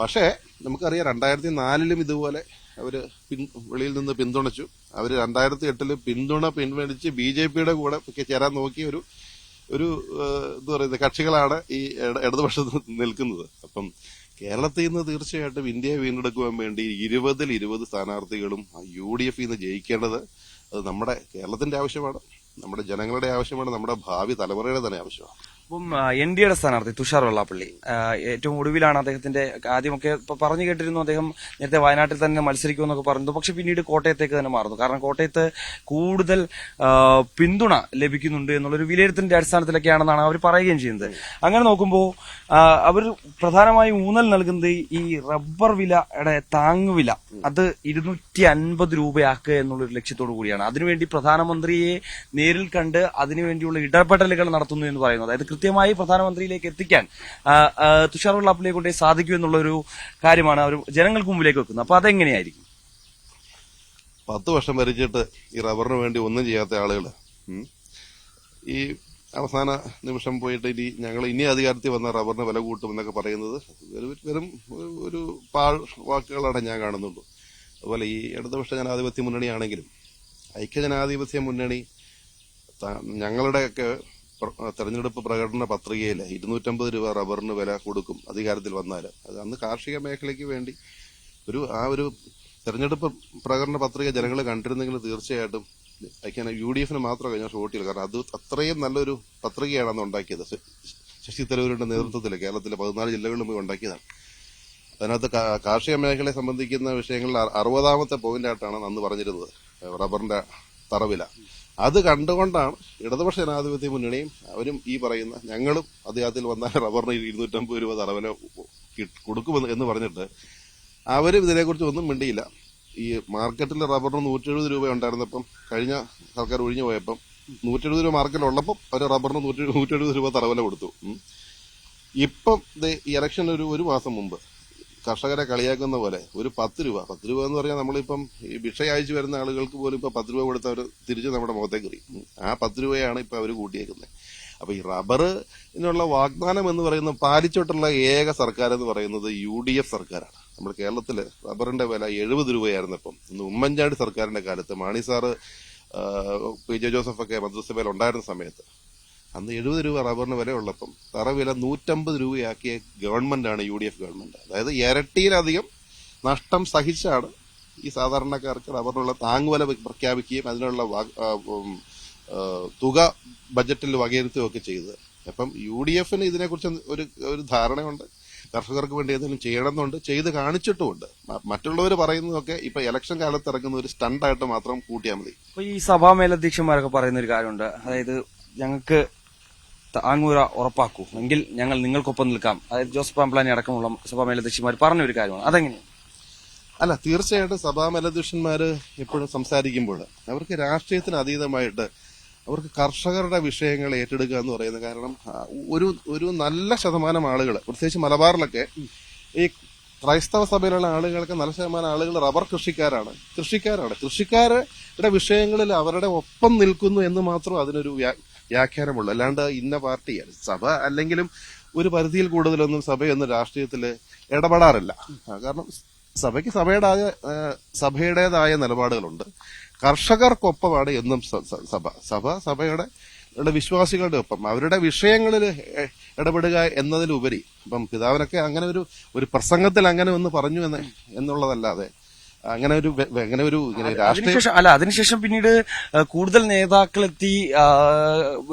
പക്ഷേ നമുക്കറിയാം 2004 ഇതുപോലെ അവര് വെളിയിൽ നിന്ന് പിന്തുണച്ചു. അവര് 2008 പിന്തുണ പിൻവലിച്ച് BJPയുടെ കൂടെ ചേരാൻ നോക്കിയ ഒരു എന്താ പറയുന്നത് കക്ഷികളാണ് ഈ ഇടതുപക്ഷത്ത് നിൽക്കുന്നത്. അപ്പം കേരളത്തിൽ നിന്ന് തീർച്ചയായിട്ടും ഇന്ത്യയെ വീണ്ടെടുക്കുവാൻ വേണ്ടി 20 സ്ഥാനാർത്ഥികളും UDF നിന്ന് ജയിക്കേണ്ടത് അത് നമ്മുടെ കേരളത്തിന്റെ ആവശ്യമാണ്, നമ്മുടെ ജനങ്ങളുടെ ആവശ്യമാണ്, നമ്മുടെ ഭാവി തലമുറയുടെ തന്നെ ആവശ്യമാണ്. അപ്പം NDAയുടെ സ്ഥാനാർത്ഥി തുഷാർ വെള്ളാപ്പള്ളി ഏറ്റവും ഒടുവിലാണ് അദ്ദേഹത്തിന്റെ ആദ്യമൊക്കെ ഇപ്പൊ പറഞ്ഞു കേട്ടിരുന്നു അദ്ദേഹം നേരത്തെ വയനാട്ടിൽ തന്നെ മത്സരിക്കുമെന്നൊക്കെ പറഞ്ഞു. പക്ഷെ പിന്നീട് കോട്ടയത്തേക്ക് തന്നെ മാറുന്നു. കാരണം കോട്ടയത്ത് കൂടുതൽ പിന്തുണ ലഭിക്കുന്നുണ്ട് എന്നുള്ളൊരു വിലയിരുത്തലിന്റെ അടിസ്ഥാനത്തിലൊക്കെയാണെന്നാണ് അവർ പറയുകയും ചെയ്യുന്നത്. അങ്ങനെ നോക്കുമ്പോൾ അവർ പ്രധാനമായും ഊന്നൽ നൽകുന്നത് ഈ റബ്ബർ വിലയുടെ താങ്ങുവില അത് 250 രൂപയാക്കുക എന്നുള്ളൊരു ലക്ഷ്യത്തോടു കൂടിയാണ്. അതിനുവേണ്ടി പ്രധാനമന്ത്രിയെ നേരിൽ കണ്ട് അതിനുവേണ്ടിയുള്ള ഇടപെടലുകൾ നടത്തുന്നു എന്ന് പറയുന്നത്. അതായത് കൃത്യമായി പ്രധാനമന്ത്രിയിലേക്ക് എത്തിക്കാൻ തുഷാർ വെള്ളാപ്പള്ളിയെ കൊണ്ടേ സാധിക്കൂ എന്നുള്ളൊരു കാര്യമാണ് അവർ ജനങ്ങൾക്ക് മുമ്പിലേക്ക് വെക്കുന്നത്. അപ്പൊ അതെങ്ങനെയായിരിക്കും? 10 വർഷം ഭരിച്ചിട്ട് ഈ റബ്ബറിന് വേണ്ടി ഒന്നും ചെയ്യാത്ത ആളുകൾ ഈ അവസാന നിമിഷം പോയിട്ട് ഞങ്ങൾ ഇനി അധികാരത്തിൽ വന്ന റബ്ബറിന് വില കൂട്ടും എന്നൊക്കെ പറയുന്നത് വെറും ഒരു പാഴ് വാക്കുകളാണ് ഞാൻ കാണുന്നുള്ളൂ. അതുപോലെ ഈ ഇടതുപക്ഷ ജനാധിപത്യ മുന്നണിയാണെങ്കിലും ഐക്യജനാധിപത്യ മുന്നണി ഞങ്ങളുടെയൊക്കെ തെരഞ്ഞെടുപ്പ് പ്രകടന പത്രികയിൽ 250 രൂപ റബ്ബറിന് വില കൊടുക്കും അധികാരത്തിൽ വന്നാൽ. അത് അന്ന് കാർഷിക മേഖലയ്ക്ക് വേണ്ടി ഒരു തെരഞ്ഞെടുപ്പ് പ്രകടന പത്രിക ജനങ്ങൾ കണ്ടിരുന്നെങ്കിൽ തീർച്ചയായിട്ടും UDF മാത്രം കഴിഞ്ഞ വോട്ടില്ല. കാരണം അത് അത്രയും നല്ലൊരു പത്രികയാണ് അന്ന് ഉണ്ടാക്കിയത്. ശശി തരൂരിന്റെ നേതൃത്വത്തിൽ കേരളത്തിലെ 14 ജില്ലകളിലും പോയി ഉണ്ടാക്കിയതാണ്. അതിനകത്ത് കാർഷിക മേഖലയെ സംബന്ധിക്കുന്ന വിഷയങ്ങളിൽ 60ാമത്തെ പോയിന്റായിട്ടാണ് അന്ന് പറഞ്ഞിരുന്നത് റബ്ബറിന്റെ തറവില. അത് കണ്ടുകൊണ്ടാണ് ഇടതുപക്ഷ ജനാധിപത്യ മുന്നണിയും അവരും ഈ പറയുന്ന ഞങ്ങളും അധികാരത്തിൽ വന്നാൽ റബ്ബറിന് 250 രൂപ തറവില കൊടുക്കുമെന്ന് എന്ന് പറഞ്ഞിട്ട് അവരും ഇതിനെക്കുറിച്ച് ഒന്നും മിണ്ടിയില്ല. ഈ മാർക്കറ്റിൽ റബ്ബറിന് 170 രൂപ ഉണ്ടായിരുന്നപ്പം കഴിഞ്ഞ സർക്കാർ ഒഴിഞ്ഞു പോയപ്പം 170 രൂപ മാർക്കറ്റിലുള്ളപ്പം അവർ റബ്ബറിന് 170 രൂപ തറവില കൊടുത്തു. ഇപ്പം ഈ ഇലക്ഷൻ ഒരു മാസം മുമ്പ് കർഷകരെ കളിയാക്കുന്ന പോലെ ഒരു 10 രൂപ എന്ന് പറഞ്ഞാൽ നമ്മളിപ്പം ഈ ഭിക്ഷ അയച്ചു വരുന്ന ആളുകൾക്ക് പോലും ഇപ്പൊ 10 രൂപ കൊടുത്ത് അവർ തിരിച്ച് നമ്മുടെ മുഖത്തേക്ക് എറിയും. ആ 10 രൂപയാണ് ഇപ്പൊ അവർ കൂട്ടിയേക്കുന്നത്. അപ്പൊ ഈ റബ്ബറിനുള്ള വാഗ്ദാനം എന്ന് പറയുന്നത് പാലിച്ചിട്ടുള്ള ഏക സർക്കാർ എന്ന് പറയുന്നത് UDF സർക്കാരാണ്. നമ്മുടെ കേരളത്തില് റബ്ബറിന്റെ വില 70 രൂപയായിരുന്നപ്പം ഇന്ന് ഉമ്മൻചാണ്ടി സർക്കാരിന്റെ കാലത്ത് മാണി സാറ് PJ ജോസഫൊക്കെ മന്ത്രിസഭയിൽ ഉണ്ടായിരുന്ന സമയത്ത് അന്ന് 70 രൂപ റബ്ബറിന് വില ഉള്ളപ്പം തറവില 150 രൂപയാക്കിയ ഗവൺമെന്റാണ് UDF ഗവൺമെന്റ്. അതായത് ഇരട്ടിയിലധികം നഷ്ടം സഹിച്ചാണ് ഈ സാധാരണക്കാർക്ക് റബ്ബറിനുള്ള താങ്ങുവില പ്രഖ്യാപിക്കുകയും അതിനുള്ള തുക ബജറ്റിൽ വകയിരുത്തുകയൊക്കെ ചെയ്തത്. അപ്പം UDFന് ഇതിനെക്കുറിച്ച് ഒരു ധാരണയുണ്ട്. കർഷകർക്ക് വേണ്ടി എന്തെങ്കിലും ചെയ്യണമെന്നുണ്ട്, ചെയ്ത് കാണിച്ചിട്ടുമുണ്ട്. മറ്റുള്ളവർ പറയുന്നതൊക്കെ ഇപ്പൊ ഇലക്ഷൻ കാലത്ത് ഇറങ്ങുന്ന ഒരു സ്റ്റണ്ടായിട്ട് മാത്രം കൂട്ടിയാൽ മതി. ഇപ്പൊ ഈ സഭാ മേലധ്യക്ഷന്മാരൊക്കെ പറയുന്ന ഒരു കാര്യമുണ്ട്. അതായത് ഞങ്ങൾക്ക് താങ്ങുവില ഉറപ്പാക്കൂ എങ്കിൽ ഞങ്ങൾ നിങ്ങൾക്കൊപ്പം നിൽക്കാം. അതായത് ജോസഫ് പാംപ്ലാനി അടക്കമുള്ള സഭാ മേലധ്യക്ഷന്മാർ പറഞ്ഞൊരു കാര്യമാണ്. അതെങ്ങനെയാണ്? അല്ല, തീർച്ചയായിട്ടും സഭാ മേലധ്യക്ഷന്മാര് എപ്പോഴും സംസാരിക്കുമ്പോൾ അവർക്ക് രാഷ്ട്രീയത്തിന് അതീതമായിട്ട് അവർക്ക് കർഷകരുടെ വിഷയങ്ങൾ ഏറ്റെടുക്കുക എന്ന് പറയുന്നത്. കാരണം ഒരു നല്ല ശതമാനം ആളുകൾ, പ്രത്യേകിച്ച് മലബാറിലൊക്കെ ഈ ക്രൈസ്തവ സഭയിലുള്ള ആളുകൾക്ക് നല്ല ശതമാനം ആളുകൾ റബ്ബർ കൃഷിക്കാരാണ്. കൃഷിക്കാരുടെ വിഷയങ്ങളിൽ അവരുടെ ഒപ്പം നിൽക്കുന്നു എന്ന് മാത്രം അതിനൊരു വ്യാഖ്യാനമുള്ളൂ. അല്ലാണ്ട് ഇന്ന പാർട്ടിയാണ് സഭ അല്ലെങ്കിലും ഒരു പരിധിയിൽ കൂടുതലൊന്നും സഭയൊന്നും രാഷ്ട്രീയത്തിൽ ഇടപെടാറില്ല. കാരണം സഭയ്ക്ക് സഭയുടേതായ നിലപാടുകളുണ്ട്. കർഷകർക്കൊപ്പമാണ് എന്നും സഭയുടെ വിശ്വാസികളുടെ ഒപ്പം അവരുടെ വിഷയങ്ങളിൽ ഇടപെടുക എന്നതിലുപരി ഇപ്പം പിതാവിനൊക്കെ അങ്ങനെ ഒരു പ്രസംഗത്തിൽ അങ്ങനെ ഒന്ന് പറഞ്ഞു എന്നുള്ളതല്ലാതെ അങ്ങനെ ഒരു ഇങ്ങനെ രാഷ്ട്രീയ അതിനുശേഷം പിന്നീട് കൂടുതൽ നേതാക്കളെത്തി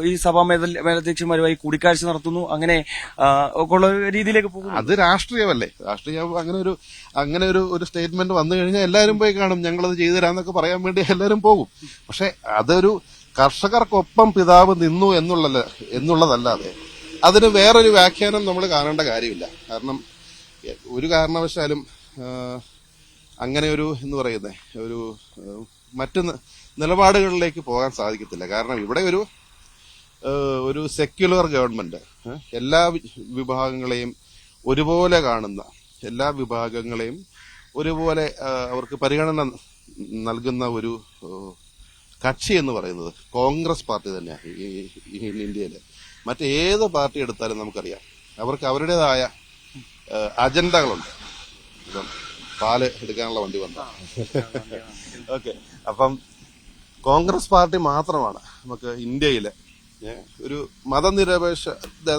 ഈ സഭാ മേലധ്യക്ഷന്മാരുമായി കൂടിക്കാഴ്ച നടത്തുന്നു, അങ്ങനെ ഉള്ള രീതിയിലേക്ക് പോകുന്നു. അത് രാഷ്ട്രീയമല്ലേ? രാഷ്ട്രീയം അങ്ങനെ ഒരു സ്റ്റേറ്റ്മെന്റ് വന്നു കഴിഞ്ഞാൽ എല്ലാവരും പോയി കാണും, ഞങ്ങളത് ചെയ്തു തരാന്നൊക്കെ പറയാൻ വേണ്ടി എല്ലാവരും പോകും. പക്ഷെ അതൊരു കർഷകർക്കൊപ്പം പിതാവ് നിന്നു എന്നുള്ളതല്ലാതെ അതിന് വേറൊരു വ്യാഖ്യാനം നമ്മൾ കാണേണ്ട കാര്യമില്ല. കാരണം ഒരു കാരണവശാലും അങ്ങനെ എന്ന് പറയുന്നേ മറ്റു നിലപാടുകളിലേക്ക് പോകാൻ സാധിക്കത്തില്ല. കാരണം ഇവിടെ ഒരു സെക്യുലർ ഗവൺമെന്റ് എല്ലാ വിഭാഗങ്ങളെയും ഒരുപോലെ കാണുന്ന, എല്ലാ വിഭാഗങ്ങളെയും ഒരുപോലെ അവർക്ക് പരിഗണന നൽകുന്ന ഒരു കക്ഷി എന്ന് പറയുന്നത് കോൺഗ്രസ് പാർട്ടി തന്നെയാണ് ഈ ഇന്ത്യയില്. മറ്റേത് പാർട്ടി എടുത്താലും നമുക്കറിയാം അവർക്ക് അവരുടേതായ അജണ്ടകളുണ്ട്. ഇപ്പം പാല് എടുക്കാനുള്ള വണ്ടി വന്ന ഓക്കെ. അപ്പം കോൺഗ്രസ് പാർട്ടി മാത്രമാണ് നമുക്ക് ഇന്ത്യയിലെ ഒരു മതനിരപേക്ഷത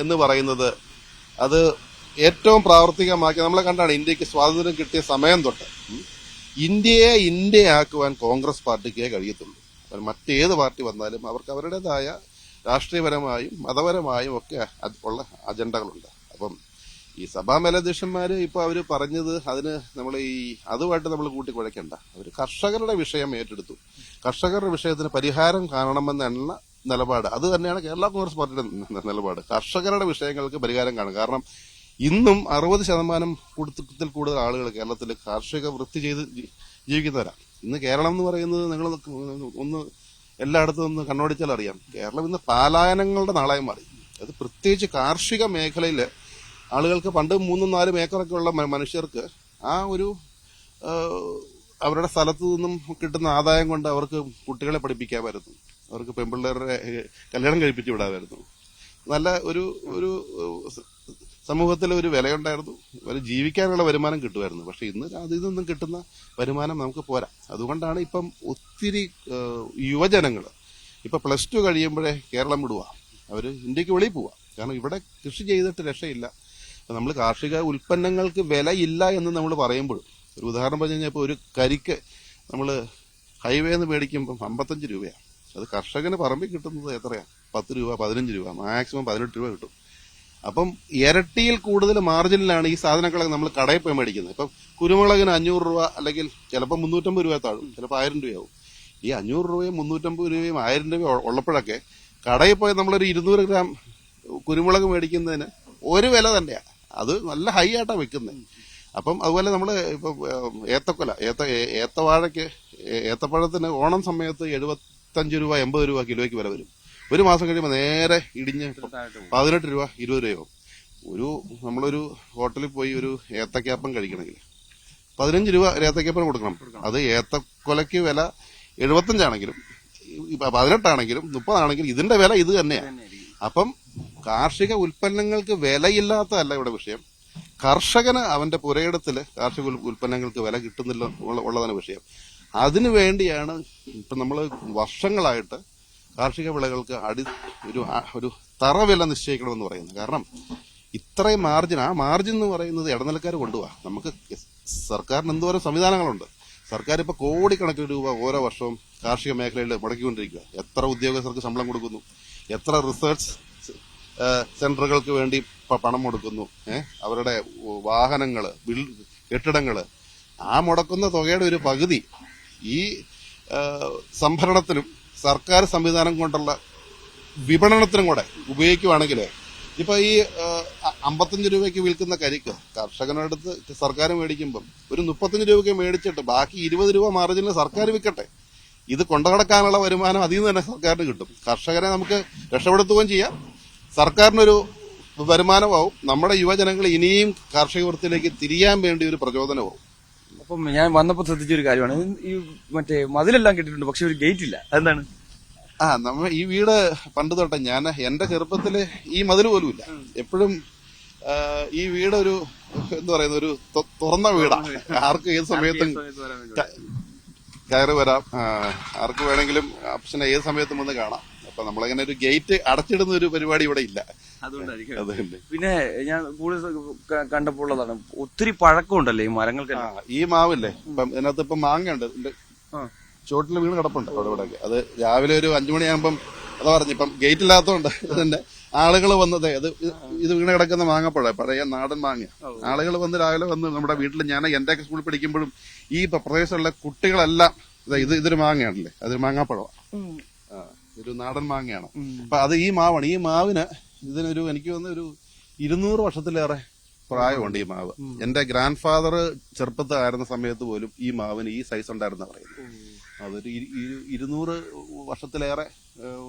എന്ന് പറയുന്നത് അത് ഏറ്റവും പ്രാവർത്തികമാക്കി നമ്മളെ കണ്ടാണ്. ഇന്ത്യക്ക് സ്വാതന്ത്ര്യം കിട്ടിയ സമയം തൊട്ട് ഇന്ത്യയാക്കുവാൻ കോൺഗ്രസ് പാർട്ടിക്കേ കഴിയത്തുള്ളൂ. മറ്റേത് പാർട്ടി വന്നാലും അവർക്ക് അവരുടേതായ രാഷ്ട്രീയപരമായും മതപരമായും ഒക്കെ ഉള്ള അജണ്ടകളുണ്ട്. അപ്പം ഈ സഭാ മേലധ്യക്ഷന്മാര് ഇപ്പൊ അവര് പറഞ്ഞത് നമ്മൾ അതുമായിട്ട് നമ്മൾ കൂട്ടിക്കുഴയ്ക്കണ്ട. അവര് കർഷകരുടെ വിഷയം ഏറ്റെടുത്തു. കർഷകരുടെ വിഷയത്തിന് പരിഹാരം കാണണമെന്നുള്ള നിലപാട് അത് തന്നെയാണ് കേരള കോൺഗ്രസ് പാർട്ടിയുടെ നിലപാട്. കർഷകരുടെ വിഷയങ്ങൾക്ക് പരിഹാരം കാണും. കാരണം ഇന്നും 60% കൂടുതൽ ആളുകൾ കേരളത്തിൽ കാർഷിക വൃത്തി ചെയ്ത് ജീവിക്കുന്നവരാണ്. ഇന്ന് കേരളം എന്ന് പറയുന്നത് നിങ്ങൾ എല്ലായിടത്തും ഒന്ന് കണ്ണോടിച്ചാൽ അറിയാം, കേരളം ഇന്ന് പലായനങ്ങളുടെ നാളായി മാറി. അത് പ്രത്യേകിച്ച് കാർഷിക മേഖലയിൽ ആളുകൾക്ക് പണ്ട് 3-4 ഏക്കറൊക്കെ ഉള്ള മനുഷ്യർക്ക് അവരുടെ സ്ഥലത്തു നിന്നും കിട്ടുന്ന ആദായം കൊണ്ട് അവർക്ക് കുട്ടികളെ പഠിപ്പിക്കാമായിരുന്നു, അവർക്ക് പെൺപിള്ളേരുടെ കല്യാണം കഴിപ്പിച്ച് വിടാമായിരുന്നു. നല്ല ഒരു സമൂഹത്തിൽ ഒരു വിലയുണ്ടായിരുന്നു, ഒരു ജീവിക്കാനുള്ള വരുമാനം കിട്ടുമായിരുന്നു. പക്ഷെ ഇന്ന് അതിൽ നിന്നും കിട്ടുന്ന വരുമാനം നമുക്ക് പോരാ. അതുകൊണ്ടാണ് ഇപ്പം ഒത്തിരി യുവജനങ്ങൾ ഇപ്പൊ +2 കഴിയുമ്പോഴേ കേരളം വിടുക, അവര് ഇന്ത്യക്ക് വെളിയിൽ പോവുക. കാരണം ഇവിടെ കൃഷി ചെയ്തിട്ട് രക്ഷയില്ല. നമ്മൾ കാർഷിക ഉൽപ്പന്നങ്ങൾക്ക് വിലയില്ല എന്ന് നമ്മൾ പറയുമ്പോഴും, ഒരു ഉദാഹരണം പറഞ്ഞു കഴിഞ്ഞാൽ ഇപ്പോൾ ഒരു കരിക്ക് നമ്മൾ ഹൈവേന്ന് മേടിക്കുമ്പം 55 രൂപയാണ്. അത് കർഷകന് പറമ്പിൽ കിട്ടുന്നത് എത്രയാണ്? 10 രൂപ, 15 രൂപ, മാക്സിമം 18 രൂപ കിട്ടും. അപ്പം ഇരട്ടിയിൽ കൂടുതൽ മാർജിനിലാണ് ഈ സാധനങ്ങളൊക്കെ നമ്മൾ കടയിൽ പോയി മേടിക്കുന്നത്. ഇപ്പം കുരുമുളകിന് 500 രൂപ അല്ലെങ്കിൽ ചിലപ്പോൾ 350 രൂപ താഴും, ചിലപ്പോൾ 1000 രൂപയാവും. ഈ 500 രൂപയും 350 രൂപയും 1000 രൂപ ഉള്ളപ്പോഴൊക്കെ കടയിൽ പോയി നമ്മളൊരു 200 ഗ്രാം കുരുമുളക് മേടിക്കുന്നതിന് ഒരു വില തന്നെയാണ്. അത് നല്ല ഹൈ ആയിട്ടാണ് വെക്കുന്നത്. അപ്പം അതുപോലെ നമ്മൾ ഇപ്പൊ ഏത്തപ്പഴത്തിന് ഓണം സമയത്ത് 75 രൂപ 80 രൂപ കിലോയ്ക്ക് വില വരും. ഒരു മാസം കഴിയുമ്പോൾ നേരെ ഇടിഞ്ഞ് 18 രൂപ 20 രൂപയാവും. നമ്മളൊരു ഹോട്ടലിൽ പോയി ഒരു ഏത്തക്കാപ്പം കഴിക്കണമെങ്കിൽ 15 രൂപ ഏത്തക്കാപ്പം കൊടുക്കണം. അത് ഏത്തക്കൊലയ്ക്ക് വില 75 ആണെങ്കിലും 18 ആണെങ്കിലും 30 ആണെങ്കിലും ഇതിന്റെ വില ഇത് തന്നെയാണ്. അപ്പം കാർഷിക ഉൽപ്പന്നങ്ങൾക്ക് വിലയില്ലാത്തതല്ല ഇവിടെ വിഷയം, കർഷകന് അവന്റെ പുരയിടത്തില് കാർഷിക ഉൽപ്പന്നങ്ങൾക്ക് വില കിട്ടുന്നില്ല ഉള്ളതാണ് വിഷയം. അതിനു വേണ്ടിയാണ് ഇപ്പൊ നമ്മൾ വർഷങ്ങളായിട്ട് കാർഷിക വിളകൾക്ക് ഒരു തറവില നിശ്ചയിക്കണമെന്ന് പറയുന്നത്. കാരണം ഇത്രയും മാർജിൻ, ആ മാർജിൻ എന്ന് പറയുന്നത് ഇടനിലക്കാർ കൊണ്ടുപോവാ. നമുക്ക് സർക്കാരിന് എന്തോരം സംവിധാനങ്ങളുണ്ട്. സർക്കാർ ഇപ്പൊ കോടിക്കണക്കിന് രൂപ ഓരോ വർഷവും കാർഷിക മേഖലയിൽ മുടക്കിക്കൊണ്ടിരിക്കുക. എത്ര ഉദ്യോഗസ്ഥർക്ക് ശമ്പളം കൊടുക്കുന്നു, എത്ര റിസർച്ച് സെന്ററുകൾക്ക് വേണ്ടി പണം കൊടുക്കുന്നു, അവരുടെ വാഹനങ്ങള്, കെട്ടിടങ്ങള്. ആ മുടക്കുന്ന തുകയുടെ ഒരു പകുതി ഈ സംഭരണത്തിനും സർക്കാർ സംവിധാനം കൊണ്ടുള്ള വിപണനത്തിനും കൂടെ ഉപയോഗിക്കുവാണെങ്കിൽ ഇപ്പൊ ഈ 55 രൂപയ്ക്ക് വിൽക്കുന്ന കരിക്ക് കർഷകനടുത്ത് സർക്കാർ മേടിക്കുമ്പം ഒരു 35 രൂപയ്ക്ക് മേടിച്ചിട്ട് ബാക്കി 20 രൂപ മാർജിനിൽ സർക്കാർ വിൽക്കട്ടെ. ഇത് കൊണ്ടുനടക്കാനുള്ള വരുമാനം അതിൽ നിന്ന് തന്നെ സർക്കാരിന് കിട്ടും. കർഷകരെ നമുക്ക് രക്ഷപ്പെടുത്തുകയും ചെയ്യാം, സർക്കാരിനൊരു വരുമാനമാവും, നമ്മുടെ യുവജനങ്ങൾ ഇനിയും കാർഷിക വൃത്തിയിലേക്ക് തിരിയാൻ വേണ്ടി ഒരു പ്രചോദനമാവും. അപ്പം ഞാൻ വന്നപ്പോൾ ശ്രദ്ധിച്ചൊരു കാര്യമാണ്, ഈ മറ്റേ മതിലെല്ലാം കെട്ടിട്ടുണ്ട്, പക്ഷെ ഒരു ഗേറ്റ് ഇല്ല. അതെന്താണ്? നമ്മൾ ഈ വീട് പണ്ട് തൊട്ടേ എന്റെ ചെറുപ്പത്തില് ഈ മതിൽ പോലും ഇല്ല. എപ്പോഴും ഈ വീട് എന്താ പറയുന്ന ഒരു തുറന്ന വീടാണ്. ആർക്ക് ഏത് സമയത്തും കയറി വരാം, ആർക്ക് വേണമെങ്കിലും ഓപ്ഷനെ ഏത് സമയത്തും വന്ന് കാണാം. അപ്പൊ നമ്മളിങ്ങനെ ഒരു ഗേറ്റ് അടച്ചിടുന്ന ഒരു പരിപാടി ഇവിടെ ഇല്ല. അതുകൊണ്ടായിരിക്കും. അതുകൊണ്ട് പിന്നെ ഞാൻ കൂടുതൽ കണ്ടപ്പോൾ ഉള്ളതാണ്, ഒത്തിരി പഴക്കമുണ്ടല്ലേ ഈ മരങ്ങൾക്ക്. ഈ മാവില്ലേ ഇപ്പം ഇതിനകത്ത് ഇപ്പം മാങ്ങയുണ്ട്, ചോട്ടിൽ വീണ് കിടപ്പുണ്ട് അവിടെ ഇവിടെയൊക്കെ. അത് രാവിലെ ഒരു 5 മണിയാകുമ്പം അതാ പറഞ്ഞു, ഇപ്പം ഗേറ്റ് ഇല്ലാത്തതുകൊണ്ട് തന്നെ ആളുകൾ വന്നത് ഇത് വീണ് കിടക്കുന്ന മാങ്ങപ്പഴം, പഴയ നാടൻ മാങ്ങ. ആളുകൾ വന്ന് രാവിലെ വന്ന് നമ്മുടെ വീട്ടിൽ, ഞാൻ എന്റെയൊക്കെ സ്കൂളിൽ പഠിക്കുമ്പോഴും ഈ പ്രദേശത്തുള്ള കുട്ടികളെല്ലാം ഇതൊരു മാങ്ങയാണല്ലേ, അതൊരു മാങ്ങാപ്പഴമാണ്, ഒരു നാടൻ മാങ്ങയാണ്. അപ്പൊ അത് ഈ മാവാണ്. ഈ മാവിന് ഇതിനൊരു എനിക്ക് തോന്നുന്ന ഒരു 200 വർഷത്തിലേറെ പ്രായമുണ്ട് ഈ മാവ്. എന്റെ ഗ്രാൻഡ് ഫാദർ ചെറുപ്പത്തായിരുന്ന സമയത്ത് പോലും ഈ മാവിന് ഈ സൈസ് ഉണ്ടായിരുന്ന പറയുന്നത്. അതൊരു 200 വർഷത്തിലേറെ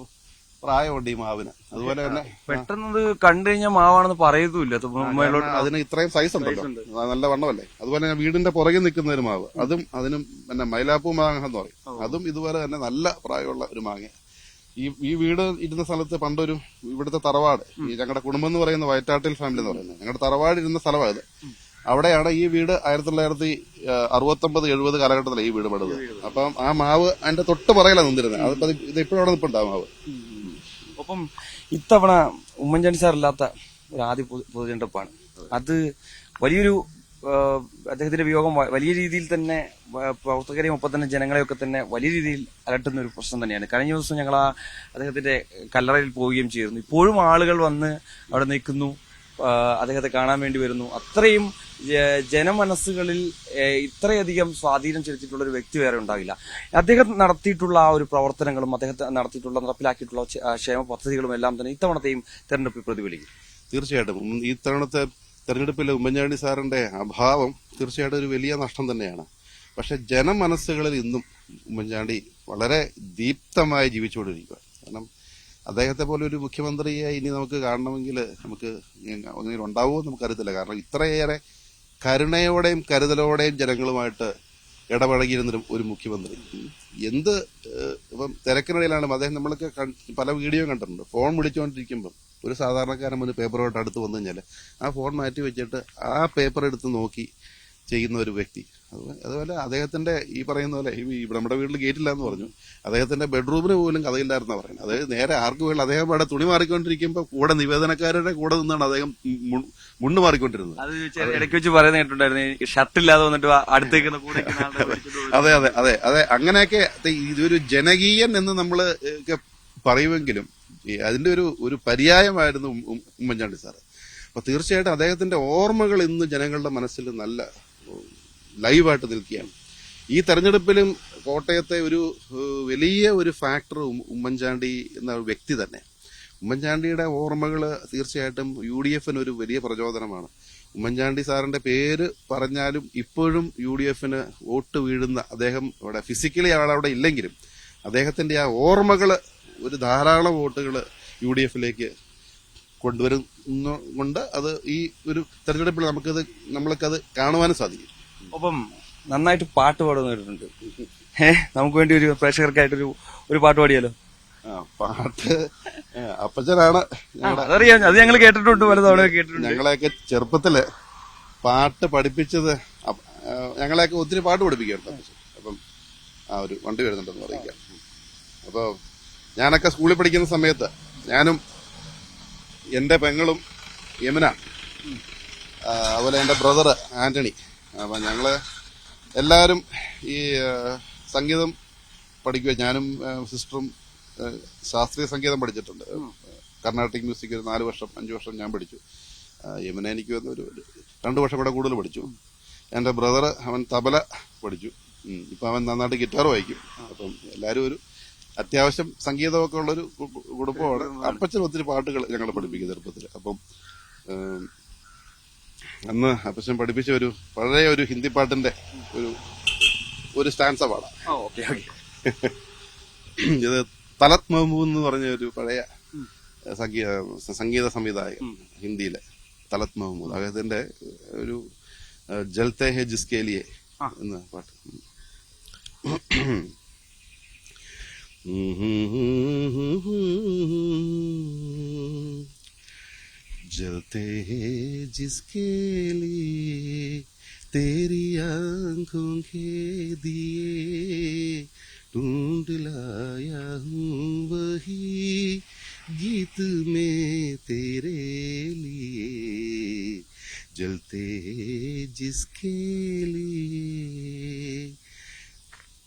പ്രായമുണ്ട് ഈ മാവിന്. അതുപോലെ തന്നെ പെട്ടെന്നത് കണ്ടു കഴിഞ്ഞാൽ മാവാണെന്ന് പറയത്തുമില്ല. അതിന് ഇത്രയും സൈസ് ഉണ്ടല്ലോ, നല്ല വണ്ണമല്ലേ. അതുപോലെ തന്നെ വീടിന്റെ പുറകെ നിൽക്കുന്ന ഒരു മാവ്, അതും അതിനും പിന്നെ മൈലാപ്പൂ മാങ്ങ എന്ന് പറയും. അതും ഇതുപോലെ തന്നെ നല്ല പ്രായമുള്ള ഒരു മാങ്ങ. ഈ വീട് ഇരുന്ന സ്ഥലത്ത് പണ്ടൊരു ഇവിടുത്തെ തറവാട്, ഈ ഞങ്ങളുടെ കുടുംബം എന്ന് പറയുന്ന വയറ്റാട്ടിൽ ഫാമിലി എന്ന് പറയുന്നത്, ഞങ്ങളുടെ തറവാട് ഇരുന്ന സ്ഥലമാണ് ഇത്. അവിടെയാണ് ഈ വീട് 1969-70 കാലഘട്ടത്തിലാണ് ഈ വീട് പണിത്. അപ്പം ആ മാവ് അതിന്റെ തൊട്ട് പുറകിലാണ് നിന്നിരുന്നത്. അതിപ്പോ ഇത് ഇപ്പോഴും അവിടെ നിൽപ്പുണ്ട് ആ മാവ്. അപ്പം ഇത്തവണ ഉമ്മൻചാണ്ടി സാർ ഇല്ലാത്ത ഒരു ആദ്യ പൊതുചെണ്ടപ്പാണ്. അത് വലിയൊരു അദ്ദേഹത്തിന്റെ വിയോഗം വലിയ രീതിയിൽ തന്നെ പ്രവർത്തകരെയും ഒപ്പം തന്നെ ജനങ്ങളെയൊക്കെ തന്നെ വലിയ രീതിയിൽ അലട്ടുന്ന ഒരു പ്രശ്നം തന്നെയാണ്. കഴിഞ്ഞ ദിവസം ഞങ്ങൾ അദ്ദേഹത്തിന്റെ കല്ലറയിൽ പോവുകയും ചെയ്തിരുന്നു. ഇപ്പോഴും ആളുകൾ വന്ന് അവിടെ നിൽക്കുന്നു, അദ്ദേഹത്തെ കാണാൻ വേണ്ടി വരുന്നു. അത്രയും ജനമനസ്സുകളിൽ ഇത്രയധികം സ്വാധീനം ചെലുത്തിയിട്ടുള്ള ഒരു വ്യക്തി വേറെ ഉണ്ടാവില്ല. അദ്ദേഹം നടത്തിയിട്ടുള്ള ആ ഒരു പ്രവർത്തനങ്ങളും അദ്ദേഹത്തെ നടപ്പിലാക്കിയിട്ടുള്ള ക്ഷേമ പദ്ധതികളും എല്ലാം തന്നെ ഇത്തവണത്തെയും തെരഞ്ഞെടുപ്പിൽ പ്രതിഫലിക്കും. തീർച്ചയായിട്ടും ഈ തവണത്തെ തെരഞ്ഞെടുപ്പിൽ ഉമ്മൻചാണ്ടി സാറിന്റെ അഭാവം തീർച്ചയായിട്ടും ഒരു വലിയ നഷ്ടം തന്നെയാണ്. പക്ഷെ ജനമനസ്സുകളിൽ ഇന്നും ഉമ്മൻചാണ്ടി വളരെ ദീപ്തമായി ജീവിച്ചുകൊണ്ടിരിക്കുക. കാരണം അദ്ദേഹത്തെ പോലെ ഒരു മുഖ്യമന്ത്രിയെ ഇനി നമുക്ക് കാണണമെങ്കിൽ നമുക്ക് ഒന്നിനും ഉണ്ടാവുമോ നമുക്കറിയത്തില്ല. കാരണം ഇത്രയേറെ കരുണയോടെയും കരുതലോടെയും ജനങ്ങളുമായിട്ട് ഇടപഴകിയിരുന്ന ഒരു മുഖ്യമന്ത്രി. ഇപ്പം തിരക്കിനിടയിലാണ് അദ്ദേഹം, നമ്മളൊക്കെ പല വീഡിയോ കണ്ടിട്ടുണ്ട്, ഫോൺ വിളിച്ചുകൊണ്ടിരിക്കുമ്പം ഒരു സാധാരണക്കാരൻ മുന്നിൽ പേപ്പറുമായിട്ട് അടുത്ത് വന്നു കഴിഞ്ഞാൽ ആ ഫോൺ മാറ്റി വെച്ചിട്ട് ആ പേപ്പർ എടുത്ത് നോക്കി ചെയ്യുന്ന ഒരു വ്യക്തി. അതുപോലെ അദ്ദേഹത്തിന്റെ ഈ പറയുന്ന പോലെ നമ്മുടെ വീട്ടിൽ ഗേറ്റില്ല എന്ന് പറഞ്ഞു, അദ്ദേഹത്തിന്റെ ബെഡ്റൂമിന് പോലും കഥയില്ലായിരുന്ന പറയുന്നത്. അതായത് നേരെ ആർക്ക് വേണം, അദ്ദേഹം അവിടെ തുണി മാറിക്കൊണ്ടിരിക്കുമ്പോൾ കൂടെ നിവേദനക്കാരുടെ കൂടെ നിന്നാണ് അദ്ദേഹം മുണ്ട് മാറിക്കൊണ്ടിരുന്നത്. ഇടയ്ക്ക് വെച്ച് പറയുന്ന കേട്ടിട്ടുണ്ടായിരുന്നു, ഷർട്ടില്ലാതെ വന്നിട്ട് അടുത്തേക്ക് കൂടെ. അതെ അതെ അതെ അതെ അങ്ങനെയൊക്കെ ഇതൊരു ജനകീയൻ എന്ന് നമ്മൾ പറയുമെങ്കിലും അതിന്റെ ഒരു പര്യായമായിരുന്നു ഉമ്മൻചാണ്ടി സാറ്. അപ്പൊ തീർച്ചയായിട്ടും അദ്ദേഹത്തിന്റെ ഓർമ്മകൾ ഇന്ന് ജനങ്ങളുടെ മനസ്സിൽ നല്ല ലൈവായിട്ട് നിൽക്കുകയാണ്. ഈ തെരഞ്ഞെടുപ്പിലും കോട്ടയത്തെ ഒരു വലിയ ഒരു ഫാക്ടർ ഉമ്മൻചാണ്ടി എന്ന വ്യക്തി തന്നെ. ഉമ്മൻചാണ്ടിയുടെ ഓർമ്മകൾ തീർച്ചയായിട്ടും UDF ഒരു വലിയ പ്രചോദനമാണ്. ഉമ്മൻചാണ്ടി സാറിന്റെ പേര് പറഞ്ഞാലും ഇപ്പോഴും UDF വോട്ട് വീഴുന്ന, അദ്ദേഹം അവിടെ ഫിസിക്കലി ആളവിടെ ഇല്ലെങ്കിലും അദ്ദേഹത്തിന്റെ ആ ഓർമ്മകൾ ഒരു ധാരാളം വോട്ടുകൾ UDF കൊണ്ടുവരുന്നുകൊണ്ട് അത് ഈ ഒരു തെരഞ്ഞെടുപ്പിൽ നമ്മൾക്കത് കാണുവാനും സാധിക്കും. ഒപ്പം നന്നായിട്ട് പാട്ട് പാടുന്നവരുണ്ട്. നമുക്ക് വേണ്ടി ഒരു പ്രേക്ഷകർക്കായിട്ടൊരു പാട്ട് പാടിയാലോ? പാട്ട് അപ്പച്ചനാണ്, അതറിയാം, അത് ഞങ്ങൾ കേട്ടിട്ടുണ്ട്, പലതവണ കേട്ടിട്ടുണ്ട്. ഞങ്ങളെയൊക്കെ ചെറുപ്പത്തില് പാട്ട് പഠിപ്പിച്ചത്, ഞങ്ങളെയൊക്കെ ഒത്തിരി പാട്ട് പഠിപ്പിക്കാറുണ്ട്. അപ്പം ആ ഒരു വണ്ടി വരുന്നുണ്ടെന്ന് അറിയിക്കാം. അപ്പൊ ഞാനൊക്കെ സ്കൂളിൽ പഠിക്കുന്ന സമയത്ത് ഞാനും എന്റെ പെങ്ങളും യമുന, അതുപോലെ എന്റെ ബ്രദർ ആന്റണി, അപ്പൊ ഞങ്ങള് എല്ലാവരും ഈ സംഗീതം പഠിക്കുക. ഞാനും സിസ്റ്ററും ശാസ്ത്രീയ സംഗീതം പഠിച്ചിട്ടുണ്ട്. കർണാട്ടിക് മ്യൂസിക് ഒരു 4 വർഷം 5 വർഷം ഞാൻ പഠിച്ചു. യമുന എനിക്ക് ഒരു 2 വർഷം കൂടെ കൂടുതൽ പഠിച്ചു. എന്റെ ബ്രദർ അവൻ തബല പഠിച്ചു. ഇപ്പൊ അവൻ നന്നായിട്ട് ഗിറ്റാർ വായിക്കും. അപ്പം എല്ലാരും ഒരു അത്യാവശ്യം സംഗീതമൊക്കെ ഉള്ളൊരു കുടുംബമാണ്. അപ്പച്ചൻ ഒത്തിരി പാട്ടുകൾ ഞങ്ങളെ പഠിപ്പിക്കും ചെറുപ്പത്തിൽ. അപ്പം അന്ന് അപ്പച്ചൻ പഠിപ്പിച്ച ഒരു പഴയ ഒരു ഹിന്ദി പാട്ടിന്റെ ഒരു സ്റ്റാൻസ പാടാം. ഇത് തലത് മഹബൂബ് എന്ന് പറഞ്ഞ ഒരു പഴയ സംഗീത സംവിധായകൻ ഹിന്ദിയിലെ തലത് മഹബൂബ്, അദ്ദേഹത്തിന്റെ ഒരു ജൽത്തെ ഹെ ജിസ്കെ ലിയെ എന്ന പാട്ട്. जलते हैं जिसके लिए तेरी आंखों के दिए ढूंढ लाया हूँ वही प्रीत में तेरे लिए जलते जिसके लिए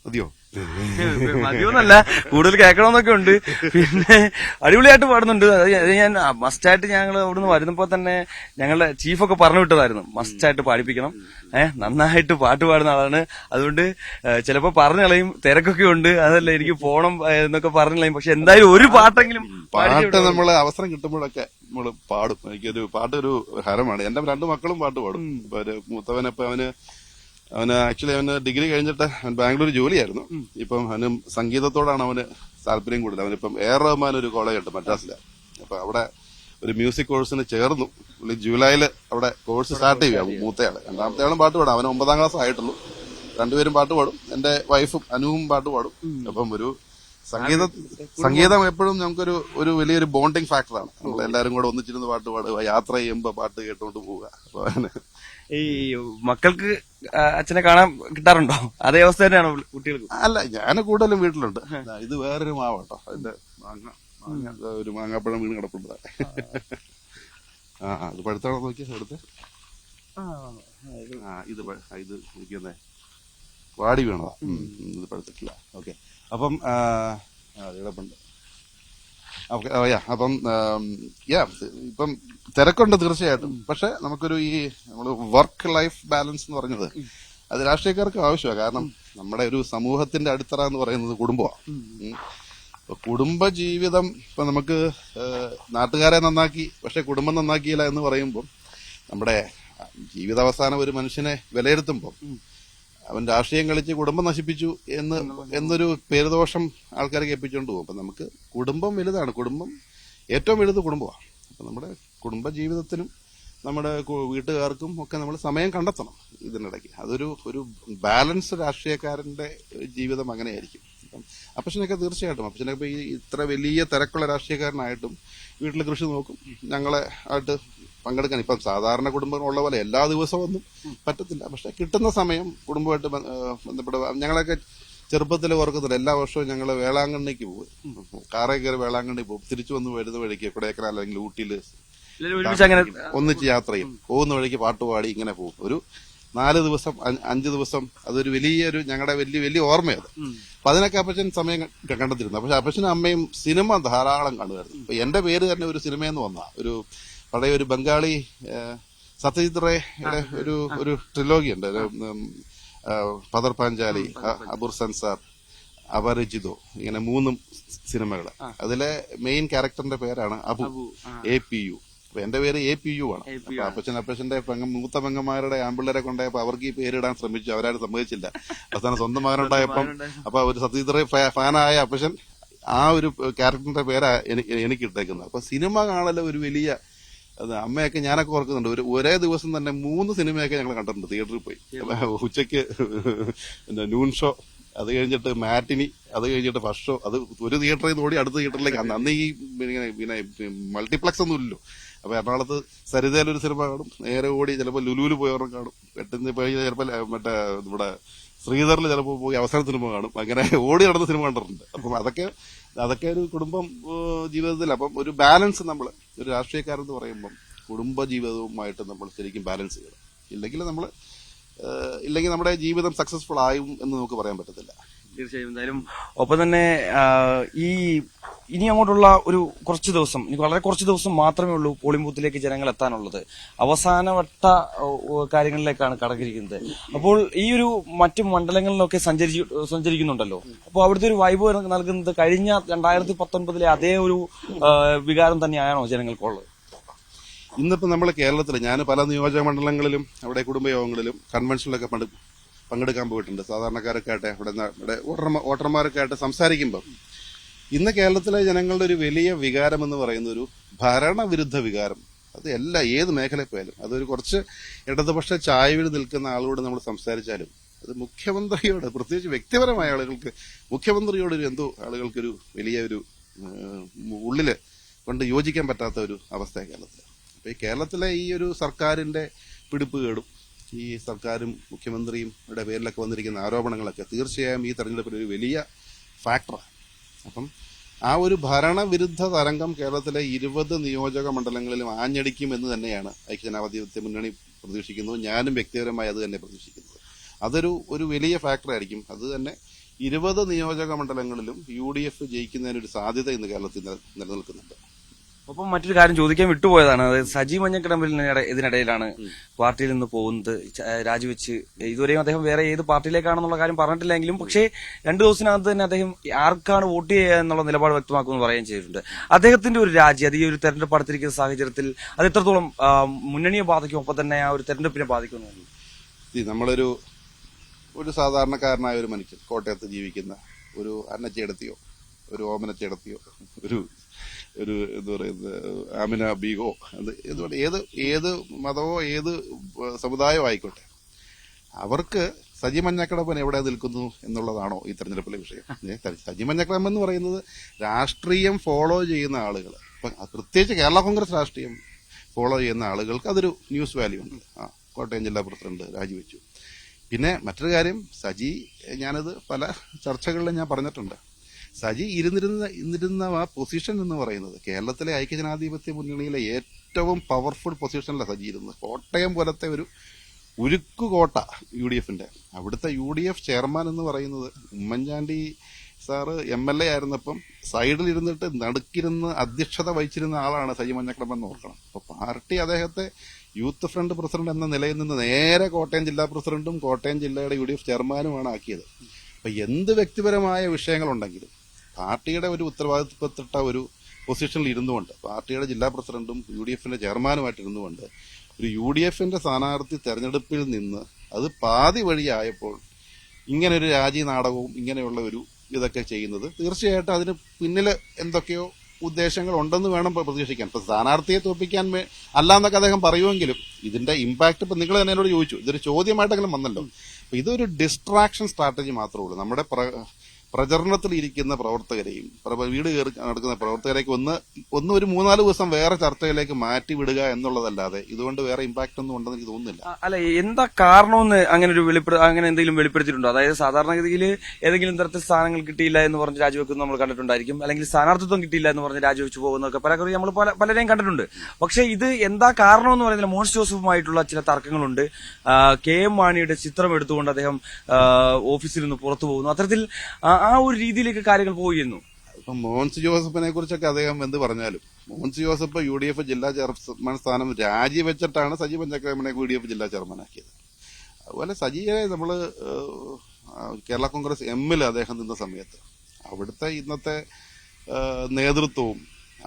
മതിയോ? മതിയൊന്നല്ല, കൂടുതൽ കേൾക്കണമെന്നൊക്കെ ഉണ്ട്. പിന്നെ അടിപൊളിയായിട്ട് പാടുന്നുണ്ട്. അത് ഞാൻ മസ്റ്റായിട്ട് ഞങ്ങൾ അവിടുന്ന് വരുന്നപ്പോ തന്നെ ഞങ്ങളുടെ ചീഫൊക്കെ പറഞ്ഞു വിട്ടതായിരുന്നു, മസ്റ്റായിട്ട് പാടിപ്പിക്കണം, നന്നായിട്ട് പാട്ട് പാടുന്ന ആളാണ്, അതുകൊണ്ട് ചിലപ്പോ പറഞ്ഞു കളയും, തിരക്കൊക്കെ ഉണ്ട്, അതല്ല എനിക്ക് പോണം എന്നൊക്കെ പറഞ്ഞു കളയും. പക്ഷെ എന്തായാലും ഒരു പാട്ടെങ്കിലും പാട്ട് നമ്മൾ അവസരം കിട്ടുമ്പോഴൊക്കെ നമ്മൾ പാടും. എനിക്കൊരു പാട്ടൊരു ഹരമാണ്. എന്റെ 2 മക്കളും പാട്ട് പാടും. മൂത്തവനപ്പൊ അവന് ആക്ച്വലി ഡിഗ്രി കഴിഞ്ഞിട്ട് ബാംഗ്ലൂർ ജോലിയായിരുന്നു. ഇപ്പം അവന് സംഗീതത്തോടാണ് അവന് താല്പര്യം കൂടുതൽ. അവനിപ്പം എ റഹ്മാൻ ഒരു കോളേജ് ഉണ്ട് മദ്രാസില്. അപ്പൊ അവിടെ ഒരു മ്യൂസിക് കോഴ്സിന് ചേർന്നു. പുള്ളി ജൂലൈയില് അവിടെ കോഴ്സ് സ്റ്റാർട്ട് ചെയ്യുക. മൂത്തയാള്. രണ്ടാമത്തെ ആളും പാട്ട് പാടും. അവന് 9ാം ക്ലാസ് ആയിട്ടുള്ളൂ. 2 പേരും പാട്ട് പാടും. എന്റെ വൈഫും അനുവും പാട്ട് പാടും. അപ്പം ഒരു സംഗീതം എപ്പോഴും നമുക്കൊരു വലിയൊരു ബോണ്ടിങ് ഫാക്ടറാണ്. നമ്മൾ എല്ലാരും കൂടെ ഒന്നിച്ചിരുന്ന് പാട്ട് പാടുക, യാത്ര ചെയ്യുമ്പോ പാട്ട് കേട്ടുകൊണ്ട് പോവുക. അപ്പൊ ഈ മക്കൾക്ക് അച്ഛനെ കാണാൻ കിട്ടാറുണ്ടോ? അതേ അവസ്ഥ തന്നെയാണോ കുട്ടികൾക്ക്? അല്ല, ഞാൻ കൂടുതലും വീട്ടിലുണ്ട്. ഇത് വേറൊരു മാവാട്ടോ. അതിന്റെ ഒരു മാങ്ങാപ്പഴം വീണ് കിടപ്പുണ്ട്. അത് പഴുത്താണോ നോക്കിയാ എടുത്ത്? ഇത് നോക്കിയെന്നേ വാടി വീണതാ. ഇത് പഴുത്തിട്ടില്ല. ഓക്കെ. അപ്പം കിടപ്പുണ്ട്. അപ്പം ഇപ്പം തിരക്കുണ്ട് തീർച്ചയായിട്ടും. പക്ഷെ നമുക്കൊരു നമ്മള് വർക്ക് ലൈഫ് ബാലൻസ് എന്ന് പറഞ്ഞത് അത് രാഷ്ട്രീയക്കാർക്ക് ആവശ്യമാണ്. കാരണം നമ്മുടെ ഒരു സമൂഹത്തിന്റെ അടിത്തറ എന്ന് പറയുന്നത് കുടുംബമാണ്. കുടുംബ ജീവിതം ഇപ്പൊ നമുക്ക് നാട്ടുകാരെ നന്നാക്കി പക്ഷെ കുടുംബം നന്നാക്കിയില്ല എന്ന് പറയുമ്പോൾ നമ്മുടെ ജീവിതാവസാനം ഒരു മനുഷ്യനെ വിലയിരുത്തുമ്പോൾ അവൻ രാഷ്ട്രീയം കളിച്ച് കുടുംബം നശിപ്പിച്ചു എന്നൊരു പേരുദോഷം ആൾക്കാർ കേൾപ്പിച്ചുകൊണ്ട് പോകും. അപ്പൊ നമുക്ക് കുടുംബം വലുതാണ്. കുടുംബം ഏറ്റവും വലുത് കുടുംബമാണ്. അപ്പൊ നമ്മുടെ കുടുംബ ജീവിതത്തിനും നമ്മുടെ വീട്ടുകാർക്കും ഒക്കെ നമ്മൾ സമയം കണ്ടെത്തണം ഇതിനിടയ്ക്ക്. ഒരു ബാലൻസ് രാഷ്ട്രീയക്കാരന്റെ ജീവിതം അങ്ങനെയായിരിക്കും. അപ്പച്ചനൊക്കെ തീർച്ചയായിട്ടും അപ്പച്ചനൊക്കെ ഇത്ര വലിയ തിരക്കുള്ള രാഷ്ട്രീയക്കാരനായിട്ടും വീട്ടിൽ കൃഷി നോക്കും. ഞങ്ങളെ ആയിട്ട് പങ്കെടുക്കാൻ ഇപ്പം സാധാരണ കുടുംബങ്ങളുള്ള പോലെ എല്ലാ ദിവസവും ഒന്നും പറ്റത്തില്ല. പക്ഷെ കിട്ടുന്ന സമയം കുടുംബമായിട്ട് ബന്ധപ്പെട്ട ഞങ്ങളൊക്കെ ചെറുപ്പത്തിൽ ഓർക്കുന്നില്ല. എല്ലാ വർഷവും ഞങ്ങൾ വേളാങ്കണ്ണിക്ക് പോകും. കാറേ കയറി വേളാങ്കണ്ണി പോകും. തിരിച്ചു വന്ന് വരുന്ന വഴിക്ക് കൊടൈക്കനാൽ അല്ലെങ്കിൽ ഊട്ടിയില് ഒന്നിച്ച് യാത്ര ചെയ്യും. പോകുന്ന വഴിക്ക് പാട്ടുപാടി ഇങ്ങനെ പോകും. ഒരു 4 ദിവസം 5 ദിവസം അതൊരു വലിയൊരു ഞങ്ങളുടെ വലിയ ഓർമ്മയത്. അപ്പൊ അതിനൊക്കെ അപ്പച്ചൻ സമയം കണ്ടെത്തിരുന്നു. പക്ഷെ അപ്പച്ചനും അമ്മയും സിനിമ ധാരാളം കാണുമായിരുന്നു. അപ്പൊ എന്റെ പേര് തന്നെ ഒരു സിനിമയെന്ന് വന്ന പഴയ ഒരു ബംഗാളി സത്യജിത് റേയുടെ ഒരു ട്രിലോഗി ഉണ്ട്. പദർ പാഞ്ചാലി, അബുർ സൻസാർ, അപരിചിതോ, ഇങ്ങനെ 3 സിനിമകള്. അതിലെ മെയിൻ ക്യാരക്ടറിന്റെ പേരാണ് അബു, APU. അപ്പൊ എന്റെ പേര് APU ആണ്. അപ്പൊ അപ്പച്ചന്റെ മൂത്ത പെങ്ങന്മാരുടെ ആമ്പിള്ളേരെ കൊണ്ടായപ്പോ അവർക്ക് ഈ പേരിടാൻ ശ്രമിച്ചു. അവരാരും സമ്മതിച്ചില്ല. അവസാനം സ്വന്തം മകനുണ്ടായപ്പം അപ്പൊ ഒരു സത്യജിത് റേ ഫാനായ അപ്പച്ചൻ ആ ഒരു ക്യാരക്ടറിന്റെ പേരാ എനിക്ക് ഇട്ടേക്കുന്നത്. അപ്പൊ സിനിമ കാണല് ഒരു വലിയ അമ്മയൊക്കെ ഞാനൊക്കെ ഓർക്കുന്നുണ്ട്. ഒരേ ദിവസം തന്നെ 3 സിനിമയൊക്കെ ഞങ്ങൾ കണ്ടിട്ടുണ്ട് തിയേറ്ററിൽ പോയി. ഉച്ചയ്ക്ക് നൂൺ ഷോ, അത് കഴിഞ്ഞിട്ട് മാറ്റിനി, അത് കഴിഞ്ഞിട്ട് ഫസ്റ്റ് ഷോ. അത് ഒരു തിയേറ്ററിൽ നിന്ന് ഓടി അടുത്ത തിയേറ്ററിലേക്ക്. അന്ന് ഈ പിന്നെ മൾട്ടിപ്ലക്സ് ഒന്നും ഇല്ലല്ലോ. അപ്പൊ എറണാകുളത്ത് സരിതയിലൊരു സിനിമ കാണും, നേരെ ഓടി ചിലപ്പോൾ ലുലുവിൽ പോയവരും കാണും. പെട്ടെന്ന് പോയി ചിലപ്പോൾ മറ്റേ ഇവിടെ ശ്രീധറിൽ ചിലപ്പോൾ പോയി അവസാന സിനിമ കാണും. അങ്ങനെ ഓടി നടന്ന സിനിമ കണ്ടിട്ടുണ്ട്. അപ്പം അതൊക്കെ ഒരു കുടുംബം ജീവിതത്തിൽ. അപ്പം ഒരു ബാലൻസ് നമ്മൾ ഒരു രാഷ്ട്രീയക്കാരെന്ന് പറയുമ്പം കുടുംബ ജീവിതവുമായിട്ട് നമ്മൾ ശരിക്കും ബാലൻസ് ചെയ്യണം. ഇല്ലെങ്കിൽ നമ്മുടെ ജീവിതം സക്സസ്ഫുൾ ആയും എന്ന് നമുക്ക് പറയാൻ പറ്റത്തില്ല. തീർച്ചയായും. എന്തായാലും ഒപ്പം തന്നെ ഇനി അങ്ങോട്ടുള്ള ഒരു കുറച്ച് ദിവസം, ഇനി വളരെ കുറച്ച് ദിവസം മാത്രമേ ഉള്ളൂ പോളിംഗ് ബൂത്തിലേക്ക് ജനങ്ങൾ എത്താനുള്ളത്. അവസാനവട്ട കാര്യങ്ങളിലേക്കാണ് കടന്നിരിക്കുന്നത്. അപ്പോൾ ഈ ഒരു മറ്റു മണ്ഡലങ്ങളിലൊക്കെ സഞ്ചരിക്കുന്നുണ്ടല്ലോ. അപ്പോൾ അവിടുത്തെ ഒരു വൈബ് നൽകുന്നത് കഴിഞ്ഞ 2019 അതേ ഒരു വികാരം തന്നെയാണോ ജനങ്ങൾക്കുള്ളത്? ഇന്നിപ്പോ നമ്മൾ കേരളത്തിൽ ഞാൻ പല നിയോജക മണ്ഡലങ്ങളിലും അവിടെ കുടുംബയോഗങ്ങളിലും കൺവെൻഷനിലൊക്കെ പങ്കെടുക്കാൻ പോയിട്ടുണ്ട്. സാധാരണക്കാരൊക്കെ ആട്ടെ ഇവിടെ വോട്ടർമാരൊക്കെ ആയിട്ട് സംസാരിക്കുമ്പോൾ ഇന്ന് കേരളത്തിലെ ജനങ്ങളുടെ ഒരു വലിയ വികാരം എന്ന് പറയുന്ന ഒരു ഭരണവിരുദ്ധ വികാരം. അത് ഏത് മേഖലയിൽ പോയാലും അതൊരു കുറച്ച് ഇടതുപക്ഷ ചായ്വിൽ നിൽക്കുന്ന ആളോട് നമ്മൾ സംസാരിച്ചാലും അത് മുഖ്യമന്ത്രിയോട്, പ്രത്യേകിച്ച് വ്യക്തിപരമായ ആളുകൾക്ക് മുഖ്യമന്ത്രിയോട് എന്തോ ആളുകൾക്കൊരു വലിയൊരു ഉള്ളില് കൊണ്ട് യോജിക്കാൻ പറ്റാത്ത ഒരു അവസ്ഥയാണ് കേരളത്തിൽ. അപ്പൊ ഈ കേരളത്തിലെ ഈ ഒരു സർക്കാരിന്റെ പിടിപ്പ് കേടും ഈ സർക്കാരും മുഖ്യമന്ത്രിയും പേരിലൊക്കെ വന്നിരിക്കുന്ന ആരോപണങ്ങളൊക്കെ തീർച്ചയായും ഈ തെരഞ്ഞെടുപ്പിൽ ഒരു വലിയ ഫാക്ടറാണ്. അപ്പം ആ ഒരു ഭരണവിരുദ്ധ തരംഗം കേരളത്തിലെ 20 നിയോജക മണ്ഡലങ്ങളിലും ആഞ്ഞടിക്കുമെന്ന് തന്നെയാണ് ഐക്യജനാധിപത്യ മുന്നണി പ്രതീക്ഷിക്കുന്നത്. ഞാനും വ്യക്തിപരമായി അത് തന്നെ പ്രതീക്ഷിക്കുന്നത്. അതൊരു വലിയ ഫാക്ടറായിരിക്കും. അത് തന്നെ 20 നിയോജക മണ്ഡലങ്ങളിലും UDF ജയിക്കുന്നതിനൊരു സാധ്യത ഇന്ന് കേരളത്തിൽ നിലനിൽക്കുന്നുണ്ട്. ഒപ്പം മറ്റൊരു കാര്യം ചോദിക്കാൻ വിട്ടുപോയതാണ്. അതായത് സജി മഞ്ഞക്കടമ്പിൽ ഇതിനിടയിലാണ് പാർട്ടിയിൽ നിന്ന് പോകുന്നത്, രാജിവെച്ച്. ഇതുവരെയും അദ്ദേഹം വേറെ ഏത് പാർട്ടിയിലേക്കാണെന്നുള്ള കാര്യം പറഞ്ഞിട്ടില്ലെങ്കിലും പക്ഷേ 2 ദിവസത്തിനകത്ത് തന്നെ അദ്ദേഹം ആർക്കാണ് വോട്ട് ചെയ്യുക എന്നുള്ള നിലപാട് വ്യക്തമാക്കുമെന്ന് പറയുകയും ചെയ്തിട്ടുണ്ട്. അദ്ദേഹത്തിന്റെ ഒരു രാജി അത് ഈ ഒരു തെരഞ്ഞെടുപ്പ് അടുത്തിരിക്കുന്ന സാഹചര്യത്തിൽ അത് എത്രത്തോളം മുന്നണിയെ ബാധിക്കും, ഒപ്പം തന്നെ ആ ഒരു തെരഞ്ഞെടുപ്പിനെ ബാധിക്കുമെന്ന്? നമ്മളൊരു സാധാരണക്കാരനായ ഒരു മനുഷ്യൻ, കോട്ടയത്ത് ജീവിക്കുന്ന ഒരു അന്നച്ചേടത്തിയോ ഒരു ഓമനച്ചേടത്തിയോ ഒരു എന്താ പറയുന്നത് ആമിന ബീഗോ, ഏത് മതമോ ഏത് സമുദായമോ ആയിക്കോട്ടെ, അവർക്ക് സജി മഞ്ഞക്കടമ്പൻ എവിടെ നിൽക്കുന്നു എന്നുള്ളതാണോ ഈ തെരഞ്ഞെടുപ്പിലെ വിഷയം? സജി മഞ്ഞക്കടമ്പൻ എന്ന് പറയുന്നത് രാഷ്ട്രീയം ഫോളോ ചെയ്യുന്ന ആളുകൾ, പ്രത്യേകിച്ച് കേരള കോൺഗ്രസ് രാഷ്ട്രീയം ഫോളോ ചെയ്യുന്ന ആളുകൾക്ക് അതൊരു ന്യൂസ് വാല്യൂ ഉണ്ട്. കോട്ടയം ജില്ലാ പ്രസിഡന്റ് രാജിവെച്ചു. പിന്നെ മറ്റൊരു കാര്യം, സജി, ഞാനത് പല ചർച്ചകളിലും ഞാൻ പറഞ്ഞിട്ടുണ്ട്, സജി ഇരുന്നിരുന്ന ആ പൊസിഷൻ എന്ന് പറയുന്നത് കേരളത്തിലെ ഐക്യജനാധിപത്യ മുന്നണിയിലെ ഏറ്റവും പവർഫുൾ പൊസിഷനിലാണ് സജി ഇരുന്നത്. കോട്ടയം പോലത്തെ ഒരു ഉരുക്കുകോട്ട UDFന്റെ, അവിടുത്തെ UDF ചെയർമാൻ എന്ന് പറയുന്നത് ഉമ്മൻചാണ്ടി സാറ് MLA ആയിരുന്നപ്പം സൈഡിൽ ഇരുന്നിട്ട് നടുക്കിരുന്ന് അധ്യക്ഷത വഹിച്ചിരുന്ന ആളാണ് സജി മഞ്ഞക്കടമ്പൻ എന്ന് ഓർക്കണം. അപ്പൊ പാർട്ടി അദ്ദേഹത്തെ യൂത്ത് ഫ്രണ്ട് പ്രസിഡന്റ് എന്ന നിലയിൽ നിന്ന് നേരെ കോട്ടയം ജില്ലാ പ്രസിഡന്റും കോട്ടയം ജില്ലയുടെ UDF ചെയർമാനുമാണ് ആക്കിയത്. അപ്പൊ എന്ത് വ്യക്തിപരമായ വിഷയങ്ങളുണ്ടെങ്കിലും പാർട്ടിയുടെ ഒരു ഉത്തരവാദിത്വപ്പെട്ട ഒരു പൊസിഷനിൽ ഇരുന്നുകൊണ്ട്, പാർട്ടിയുടെ ജില്ലാ പ്രസിഡന്റും UDFന്റെ ചെയർമാനുമായിട്ട് ഇരുന്നുകൊണ്ട് ഒരു UDFന്റെ സ്ഥാനാർത്ഥി തെരഞ്ഞെടുപ്പിൽ നിന്ന് അത് പാതി വഴിയായപ്പോൾ ഇങ്ങനൊരു രാജി നാടകവും ഇങ്ങനെയുള്ള ഒരു ഇതൊക്കെ ചെയ്യുന്നത് തീർച്ചയായിട്ടും അതിന് പിന്നിൽ എന്തൊക്കെയോ ഉദ്ദേശങ്ങൾ ഉണ്ടെന്ന് വേണം പ്രതീക്ഷിക്കാൻ. ഇപ്പൊ സ്ഥാനാർത്ഥിയെ തോൽപ്പിക്കാൻ അല്ലാന്നൊക്കെ അദ്ദേഹം പറയുമെങ്കിലും ഇതിന്റെ ഇമ്പാക്ട് ഇപ്പൊ നിങ്ങൾ തന്നെ എന്നോട് ചോദിച്ചു, ഇതൊരു ചോദ്യമായിട്ടെങ്കിലും വന്നല്ലോ. അപ്പൊ ഇതൊരു ഡിസ്ട്രാക്ഷൻ സ്ട്രാറ്റജി മാത്രമേ ഉള്ളൂ. നമ്മുടെ പ്രചരണത്തിൽ ഇരിക്കുന്ന പ്രവർത്തകരെയും വീട് കയറി നടക്കുന്ന പ്രവർത്തകരെയൊക്കെ ഒന്ന് ഒരു 3-4 ദിവസം വേറെ ചർച്ചയിലേക്ക് മാറ്റി വിടുക എന്നുള്ളതല്ലാതെ ഇതുകൊണ്ട് വേറെ ഇമ്പാക്ട് ഒന്നും ഉണ്ടെന്ന് എനിക്ക് തോന്നുന്നില്ല. അല്ല, എന്താ കാരണമെന്ന് അങ്ങനെ എന്തെങ്കിലും വെളിപ്പെടുത്തിയിട്ടുണ്ടോ? അതായത് സാധാരണഗതിയിൽ ഏതെങ്കിലും തരത്തിൽ സ്ഥാനങ്ങൾ കിട്ടിയില്ല എന്ന് പറഞ്ഞ് രാജിവെക്കുന്നത് നമ്മൾ കണ്ടിട്ടുണ്ടായിരിക്കും, അല്ലെങ്കിൽ സ്ഥാനാർത്ഥിത്വം കിട്ടിയില്ല എന്ന് പറഞ്ഞ് രാജിവെച്ച് പോകുന്നതൊക്കെ പലകുറി നമ്മൾ പലരെയും കണ്ടിട്ടുണ്ട്. പക്ഷെ ഇത് എന്താ കാരണം എന്ന് പറയുന്നത് മോൻസ് ജോസഫുമായിട്ടുള്ള ചില തർക്കങ്ങളുണ്ട്. KM മാണിയുടെ ചിത്രം എടുത്തുകൊണ്ട് അദ്ദേഹം ഓഫീസിൽ നിന്ന് പുറത്തു പോകുന്നു. അത്തരത്തിൽ ആ ഒരു രീതിയിലേക്ക് കാര്യങ്ങൾ പോയിരുന്നു. ഇപ്പൊ മോൻസ് ജോസഫിനെ കുറിച്ചൊക്കെ അദ്ദേഹം എന്ത് പറഞ്ഞാലും, മോൻസ് ജോസഫ് UDF ജില്ലാ ചെയർമാൻ സ്ഥാനം രാജിവെച്ചിട്ടാണ് സജി മഞ്ഞക്കടമ്പനെ UDF ജില്ലാ ചെയർമാനാക്കിയത്. അതുപോലെ സജിയെ നമ്മള് കേരള കോൺഗ്രസ് എമ്മിൽ അദ്ദേഹം നിന്ന സമയത്ത് അവിടുത്തെ ഇന്നത്തെ നേതൃത്വവും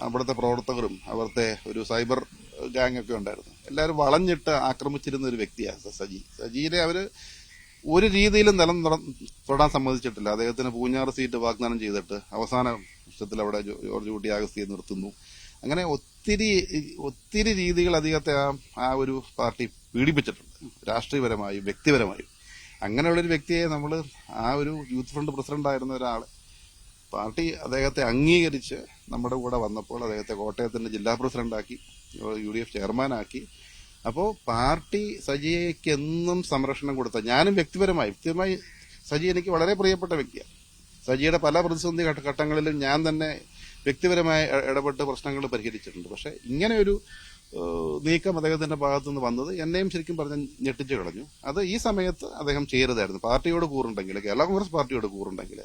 അവിടുത്തെ പ്രവർത്തകരും അവിടുത്തെ ഒരു സൈബർ ഗാങ് ഒക്കെ ഉണ്ടായിരുന്നു. എല്ലാവരും വളഞ്ഞിട്ട് ആക്രമിച്ചിരുന്ന ഒരു വ്യക്തിയാണ് സജിയെ അവര് ഒരു രീതിയിലും നിലം തൊടാൻ സമ്മതിച്ചിട്ടില്ല. അദ്ദേഹത്തിന് പൂഞ്ഞാറ് സീറ്റ് വാഗ്ദാനം ചെയ്തിട്ട് അവസാന വർഷത്തിൽ അവിടെ ജോർജ് കുട്ടി അഗസ്തിയെ നിർത്തുന്നു. അങ്ങനെ ഒത്തിരി രീതികൾ അദ്ദേഹത്തെ ആ ഒരു പാർട്ടി പീഡിപ്പിച്ചിട്ടുണ്ട്, രാഷ്ട്രീയപരമായും വ്യക്തിപരമായും. അങ്ങനെയുള്ളൊരു വ്യക്തിയെ നമ്മൾ ആ ഒരു യൂത്ത് ഫ്രണ്ട് പ്രസിഡന്റ് ആയിരുന്ന ഒരാൾ പാർട്ടി അദ്ദേഹത്തെ അംഗീകരിച്ച് നമ്മുടെ കൂടെ വന്നപ്പോൾ അദ്ദേഹത്തെ കോട്ടയത്തിന്റെ ജില്ലാ പ്രസിഡന്റാക്കി, UDF ചെയർമാനാക്കി. അപ്പോൾ പാർട്ടി സജിയയ്ക്ക് എന്നും സംരക്ഷണം കൊടുത്ത, ഞാനും വ്യക്തിപരമായി സജി എനിക്ക് വളരെ പ്രിയപ്പെട്ട വ്യക്തിയാണ്. സജിയുടെ പല പ്രതിസന്ധി ഘട്ടങ്ങളിലും ഞാൻ തന്നെ വ്യക്തിപരമായി ഇടപെട്ട് പ്രശ്നങ്ങൾ പരിഹരിച്ചിട്ടുണ്ട്. പക്ഷെ ഇങ്ങനെ ഒരു നീക്കം അദ്ദേഹത്തിന്റെ ഭാഗത്തുനിന്ന് വന്നത് എന്നെയും ശരിക്കും പറഞ്ഞ് ഞെട്ടിച്ചു കളഞ്ഞു. അത് ഈ സമയത്ത് അദ്ദേഹം ചെയ്യരുതായിരുന്നു. പാർട്ടിയോട് കൂറുണ്ടെങ്കിൽ, കേരള കോൺഗ്രസ് പാർട്ടിയോട് കൂറുണ്ടെങ്കിൽ,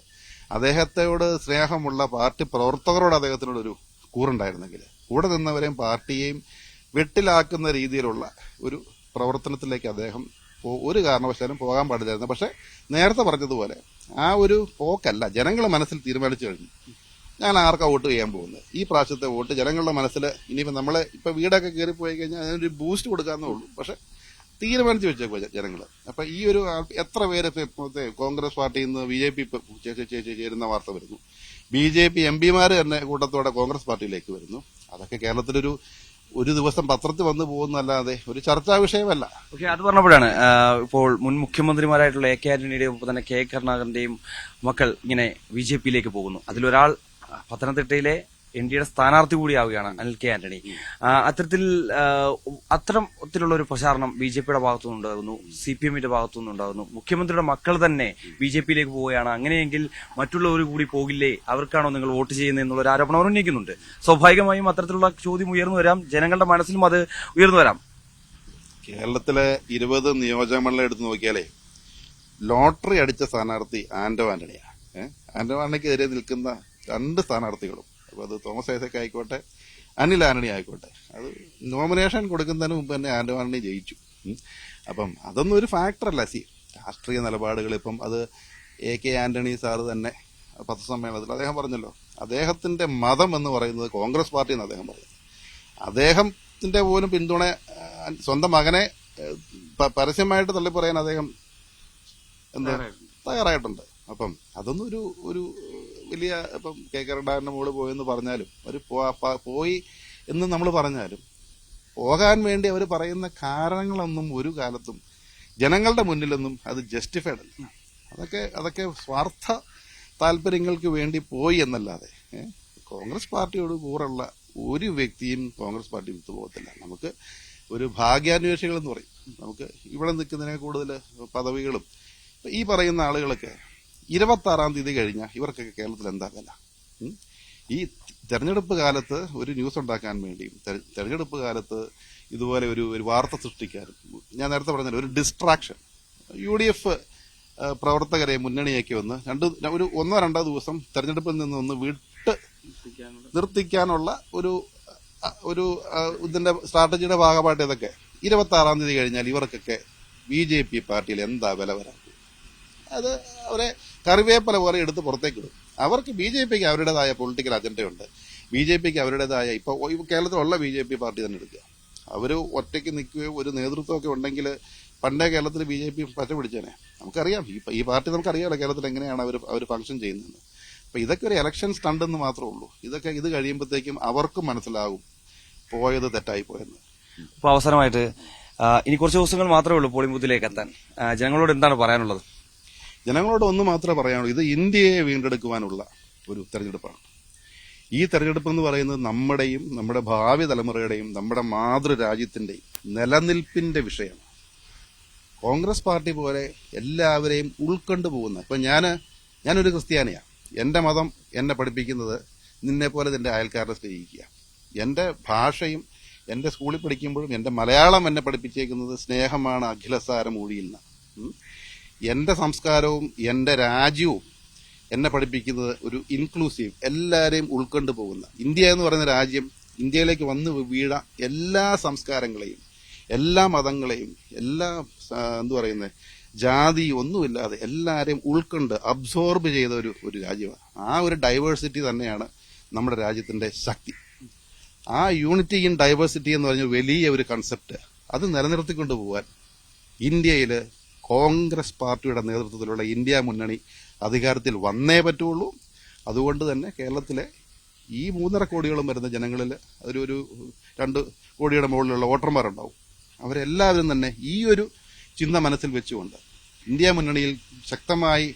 അദ്ദേഹത്തോട് സ്നേഹമുള്ള പാർട്ടി പ്രവർത്തകരോട് അദ്ദേഹത്തിനോടൊരു കൂറുണ്ടായിരുന്നെങ്കിൽ കൂടെ നിന്നവരെയും പാർട്ടിയെയും വെട്ടിലാക്കുന്ന രീതിയിലുള്ള ഒരു പ്രവർത്തനത്തിലേക്ക് അദ്ദേഹം ഒരു കാരണവശാലും പോകാൻ പാടില്ലായിരുന്നു. പക്ഷെ നേരത്തെ പറഞ്ഞതുപോലെ ആ ഒരു പോക്കല്ല ജനങ്ങൾ മനസ്സിൽ തീരുമാനിച്ചു കഴിഞ്ഞു. ഞാൻ ആർക്കാ വോട്ട് ചെയ്യാൻ പോകുന്നത്, ഈ പ്രാവശ്യത്തെ വോട്ട് ജനങ്ങളുടെ മനസ്സിൽ ഇനിയിപ്പോൾ നമ്മളെ ഇപ്പൊ വീടൊക്കെ കയറിപ്പോയി കഴിഞ്ഞാൽ അതിനൊരു ബൂസ്റ്റ് കൊടുക്കാന്നേ ഉള്ളൂ. പക്ഷെ തീരുമാനിച്ചു വെച്ചേക്കോ ജനങ്ങൾ. അപ്പൊ ഈ ഒരു എത്ര പേര് ഇപ്പോഴത്തെ കോൺഗ്രസ് പാർട്ടിയിൽ നിന്ന് BJP ചേരുന്ന വാർത്ത വരുന്നു, BJP MPമാർ തന്നെ കൂട്ടത്തോടെ കോൺഗ്രസ് പാർട്ടിയിലേക്ക് വരുന്നു. അതൊക്കെ കേരളത്തിലൊരു ദിവസം പത്രത്തിൽ വന്നു പോകുന്നല്ലാതെ ഒരു ചർച്ചാ വിഷയമല്ല. പക്ഷെ അത് പറഞ്ഞപ്പോഴാണ് ഇപ്പോൾ മുൻ മുഖ്യമന്ത്രിമാരായിട്ടുള്ള AK ആന്റണിയുടെയും ഒപ്പം തന്നെ K കരുണാകരന്റെയും മക്കൾ ഇങ്ങനെ BJPയിലേക്ക് പോകുന്നു. അതിലൊരാൾ പത്തനംതിട്ടയിലെ NDAയുടെ സ്ഥാനാർത്ഥി കൂടിയാവുകയാണ് അനിൽ കെ ആന്റണി. അത്തരത്തിലുള്ള ഒരു പ്രചാരണം BJPയുടെ ഭാഗത്തുനിന്നുണ്ടാകുന്നു, CPMന്റെ ഭാഗത്തുനിന്നുണ്ടാകുന്നു. മുഖ്യമന്ത്രിയുടെ മക്കൾ തന്നെ BJPയിലേക്ക് പോവുകയാണ്. അങ്ങനെയെങ്കിൽ മറ്റുള്ളവർ കൂടി പോകില്ലേ, അവർക്കാണോ നിങ്ങൾ വോട്ട് ചെയ്യുന്നത് എന്നുള്ള ഒരു ആരോപണം അവർ ഉന്നയിക്കുന്നുണ്ട്. സ്വാഭാവികമായും അത്തരത്തിലുള്ള ചോദ്യം ഉയർന്നു വരാം, ജനങ്ങളുടെ മനസ്സിലും അത് ഉയർന്നു വരാം. കേരളത്തിലെ 20 നിയോജകമണ്ഡലം എടുത്ത് നോക്കിയാലേ ലോട്ടറി അടിച്ച സ്ഥാനാർത്ഥി ആന്റോ ആന്റണിയാണ്. ആന്റോ ആന്റണിക്കെതിരെ നിൽക്കുന്ന 2 സ്ഥാനാർത്ഥികളും, അപ്പൊ അത് തോമസ് ഐസക് ആയിക്കോട്ടെ അനിൽ ആന്റണി ആയിക്കോട്ടെ, അത് നോമിനേഷൻ കൊടുക്കുന്നതിന് മുമ്പ് തന്നെ ആന്റോ ആന്റണി ജയിച്ചു. അപ്പം അതൊന്നും ഒരു ഫാക്ടറല്ല. രാഷ്ട്രീയ നിലപാടുകൾ ഇപ്പം അത് AK ആന്റണി സാറ് തന്നെ പത്രസമ്മേളനത്തിൽ അദ്ദേഹം പറഞ്ഞല്ലോ, അദ്ദേഹത്തിന്റെ മതം എന്ന് പറയുന്നത് കോൺഗ്രസ് പാർട്ടി എന്ന് അദ്ദേഹം പറഞ്ഞു. അദ്ദേഹത്തിന്റെ പോലും പിന്തുണ സ്വന്തം മകനെ പരസ്യമായിട്ട് തള്ളിപ്പറയാൻ അദ്ദേഹം തയ്യാറായിട്ടുണ്ട്. അപ്പം അതൊന്നും ഒരു വലിയ ഇപ്പം കേക്കരടാറിന്റെ മോള് പോയെന്ന് പറഞ്ഞാലും ഒരു പോയി എന്ന് നമ്മൾ പറഞ്ഞാലും പോകാൻ വേണ്ടി അവർ പറയുന്ന കാരണങ്ങളൊന്നും ഒരു കാലത്തും ജനങ്ങളുടെ മുന്നിലൊന്നും അത് ജസ്റ്റിഫൈഡ് അല്ല. അതൊക്കെ സ്വാർത്ഥ താല്പര്യങ്ങൾക്ക് വേണ്ടി പോയി എന്നല്ലാതെ കോൺഗ്രസ് പാർട്ടിയോട് കൂറുള്ള ഒരു വ്യക്തിയും കോൺഗ്രസ് പാർട്ടി വിട്ടുപോകത്തില്ല. നമുക്ക് ഒരു ഭാഗ്യാന്വേഷികൾ എന്ന് പറയും. നമുക്ക് ഇവിടെ നിൽക്കുന്നതിനെ കൂടുതൽ പദവികളും ഈ പറയുന്ന ആളുകളൊക്കെ 26-ാം തീയതി കഴിഞ്ഞാൽ ഇവർക്കൊക്കെ കേരളത്തിൽ എന്താ വില? ഈ തെരഞ്ഞെടുപ്പ് കാലത്ത് ഒരു ന്യൂസ് ഉണ്ടാക്കാൻ വേണ്ടിയും തെരഞ്ഞെടുപ്പ് കാലത്ത് ഇതുപോലെ ഒരു വാർത്ത സൃഷ്ടിക്കാനും, ഞാൻ നേരത്തെ പറഞ്ഞല്ലോ, ഒരു ഡിസ്ട്രാക്ഷൻ UDF പ്രവർത്തകരെ മുന്നണിയാക്കി വന്ന് 1-2 ദിവസം തെരഞ്ഞെടുപ്പിൽ നിന്ന് വിട്ട് നിർത്തിക്കാനുള്ള ഒരു ഇതിന്റെ സ്ട്രാറ്റജിയുടെ ഭാഗമായിട്ട് ഇതൊക്കെ 26-ാം തീയതി കഴിഞ്ഞാൽ ഇവർക്കൊക്കെ BJP പാർട്ടിയിൽ എന്താ വില വരാൻ? അത് അവരെ കറിവേപ്പല പോലെ എടുത്ത് പുറത്തേക്ക് ഇടും. അവർക്ക് BJPക്ക് അവരുടേതായ പൊളിറ്റിക്കൽ അജണ്ടയുണ്ട്. BJPക്ക് അവരുടേതായ ഇപ്പൊ കേരളത്തിലുള്ള BJP പാർട്ടി തന്നെ എടുക്കുക. അവര് ഒറ്റയ്ക്ക് നിൽക്കുകയോ ഒരു നേതൃത്വമൊക്കെ ഉണ്ടെങ്കിൽ പണ്ടേ കേരളത്തിൽ BJP പച്ച പിടിച്ചേനെ. നമുക്കറിയാം, ഈ പാർട്ടി നമുക്കറിയാമല്ലോ കേരളത്തിൽ എങ്ങനെയാണ് അവർ ഫംഗ്ഷൻ ചെയ്യുന്നത്. അപ്പൊ ഇതൊക്കെ ഒരു ഇലക്ഷൻ സ്റ്റണ്ട് എന്ന് മാത്രമേ ഉള്ളൂ. ഇത് കഴിയുമ്പോഴത്തേക്കും അവർക്കും മനസ്സിലാകും പോയത് തെറ്റായി പോയെന്ന്. അപ്പൊ അവസാനമായിട്ട് ഇനി കുറച്ച് ദിവസങ്ങൾ മാത്രമേ ഉള്ളൂ പോളിംഗ് ബൂത്തിലേക്ക് എത്താൻ. ജനങ്ങളോട് എന്താണ് പറയാനുള്ളത്? ജനങ്ങളോട് ഒന്ന് മാത്രമേ പറയാനുള്ളൂ, ഇത് ഇന്ത്യയെ വീണ്ടെടുക്കുവാനുള്ള ഒരു തെരഞ്ഞെടുപ്പാണ്. ഈ തെരഞ്ഞെടുപ്പ് എന്ന് പറയുന്നത് നമ്മുടെയും നമ്മുടെ ഭാവി തലമുറയുടെയും നമ്മുടെ മാതൃരാജ്യത്തിന്റെയും നിലനിൽപ്പിന്റെ വിഷയമാണ്. കോൺഗ്രസ് പാർട്ടി പോലെ എല്ലാവരെയും ഉൾക്കൊണ്ടു പോകുന്ന, ഇപ്പൊ ഞാനൊരു ക്രിസ്ത്യാനിയാണ്. എന്റെ മതം എന്നെ പഠിപ്പിക്കുന്നത് നിന്നെ പോലെ നിന്റെ അയൽക്കാരനെ സ്നേഹിക്കുക. എന്റെ ഭാഷയും എന്റെ സ്കൂളിൽ പഠിക്കുമ്പോഴും എന്റെ മലയാളം എന്നെ പഠിപ്പിച്ചേക്കുന്നത് സ്നേഹമാണ് അഖിലസാരം ഊഴിയില്ല. എന്റെ സംസ്കാരവും എന്റെ രാജ്യവും എന്നെ പഠിപ്പിക്കുന്നത് ഒരു ഇൻക്ലൂസീവ്, എല്ലാവരെയും ഉൾക്കൊണ്ടു പോകുന്ന ഇന്ത്യ എന്ന് പറയുന്ന രാജ്യം, ഇന്ത്യയിലേക്ക് വന്ന് വീഴ എല്ലാ സംസ്കാരങ്ങളെയും എല്ലാ മതങ്ങളെയും എല്ലാ ജാതി ഒന്നുമില്ലാതെ എല്ലാവരെയും ഉൾക്കൊണ്ട് അബ്സോർബ് ചെയ്ത ഒരു രാജ്യമാണ്. ആ ഒരു ഡൈവേഴ്സിറ്റി തന്നെയാണ് നമ്മുടെ രാജ്യത്തിന്റെ ശക്തി. ആ യൂണിറ്റി ഇൻ ഡൈവേഴ്സിറ്റി എന്ന് പറഞ്ഞ വലിയ ഒരു കൺസെപ്റ്റ് അത് നിലനിർത്തിക്കൊണ്ടു പോകാൻ ഇന്ത്യയില് കോൺഗ്രസ് പാർട്ടിയുടെ നേതൃത്വത്തിലുള്ള ഇന്ത്യ മുന്നണി അധികാരത്തിൽ വന്നേ പറ്റുള്ളൂ. അതുകൊണ്ട് തന്നെ കേരളത്തിലെ ഈ 3.5 കോടിയോളം വരുന്ന ജനങ്ങളിൽ ഒരു 2 കോടിയുടെ മുകളിലുള്ള വോട്ടർമാരുണ്ടാവും. അവരെല്ലാവരും തന്നെ ഈ ഒരു ചിന്ത മനസ്സിൽ വെച്ചുകൊണ്ട് ഇന്ത്യ മുന്നണിയിൽ ശക്തമായി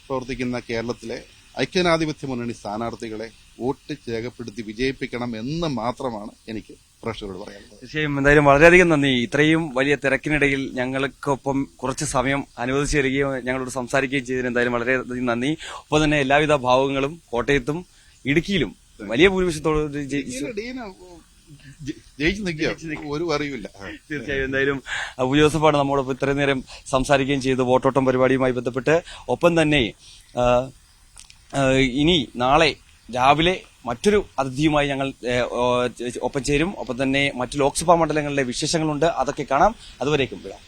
പ്രവർത്തിക്കുന്ന കേരളത്തിലെ ഐക്യജനാധിപത്യ മുന്നണി സ്ഥാനാർത്ഥികളെ വോട്ട് രേഖപ്പെടുത്തി വിജയിപ്പിക്കണം എന്ന് മാത്രമാണ് എനിക്ക് പ്രേക്ഷകരോട് പറയാനുള്ളത്. തീർച്ചയായും എന്തായാലും വളരെയധികം നന്ദി. ഇത്രയും വലിയ തിരക്കിനിടയിൽ ഞങ്ങൾക്കൊപ്പം കുറച്ച് സമയം അനുവദിച്ചു തരികയും ഞങ്ങളോട് സംസാരിക്കുകയും ചെയ്തതിന് എന്തായാലും വളരെയധികം നന്ദി. ഒപ്പം തന്നെ എല്ലാവിധ ഭാവങ്ങളും കോട്ടയത്തും ഇടുക്കിയിലും വലിയ ഭൂരിപക്ഷത്തോട് ജയിച്ചു നിൽക്കുക, ഒരു അറിയില്ല. തീർച്ചയായും എന്തായാലും അബു ജോസഫാണ് നമ്മോടൊപ്പം ഇത്രയും നേരം സംസാരിക്കുകയും ചെയ്തു വോട്ടോട്ടം പരിപാടിയുമായി ബന്ധപ്പെട്ട്. ഒപ്പം തന്നെ ഇനി നാളെ രാവിലെ മറ്റൊരു അതിഥിയുമായി ഞങ്ങൾ ഒപ്പം ചേരും. ഒപ്പം തന്നെ മറ്റു ലോക്സഭാ മണ്ഡലങ്ങളിലെ വിശേഷങ്ങളുണ്ട്, അതൊക്കെ കാണാം. അതുവരേക്കും വിടാം.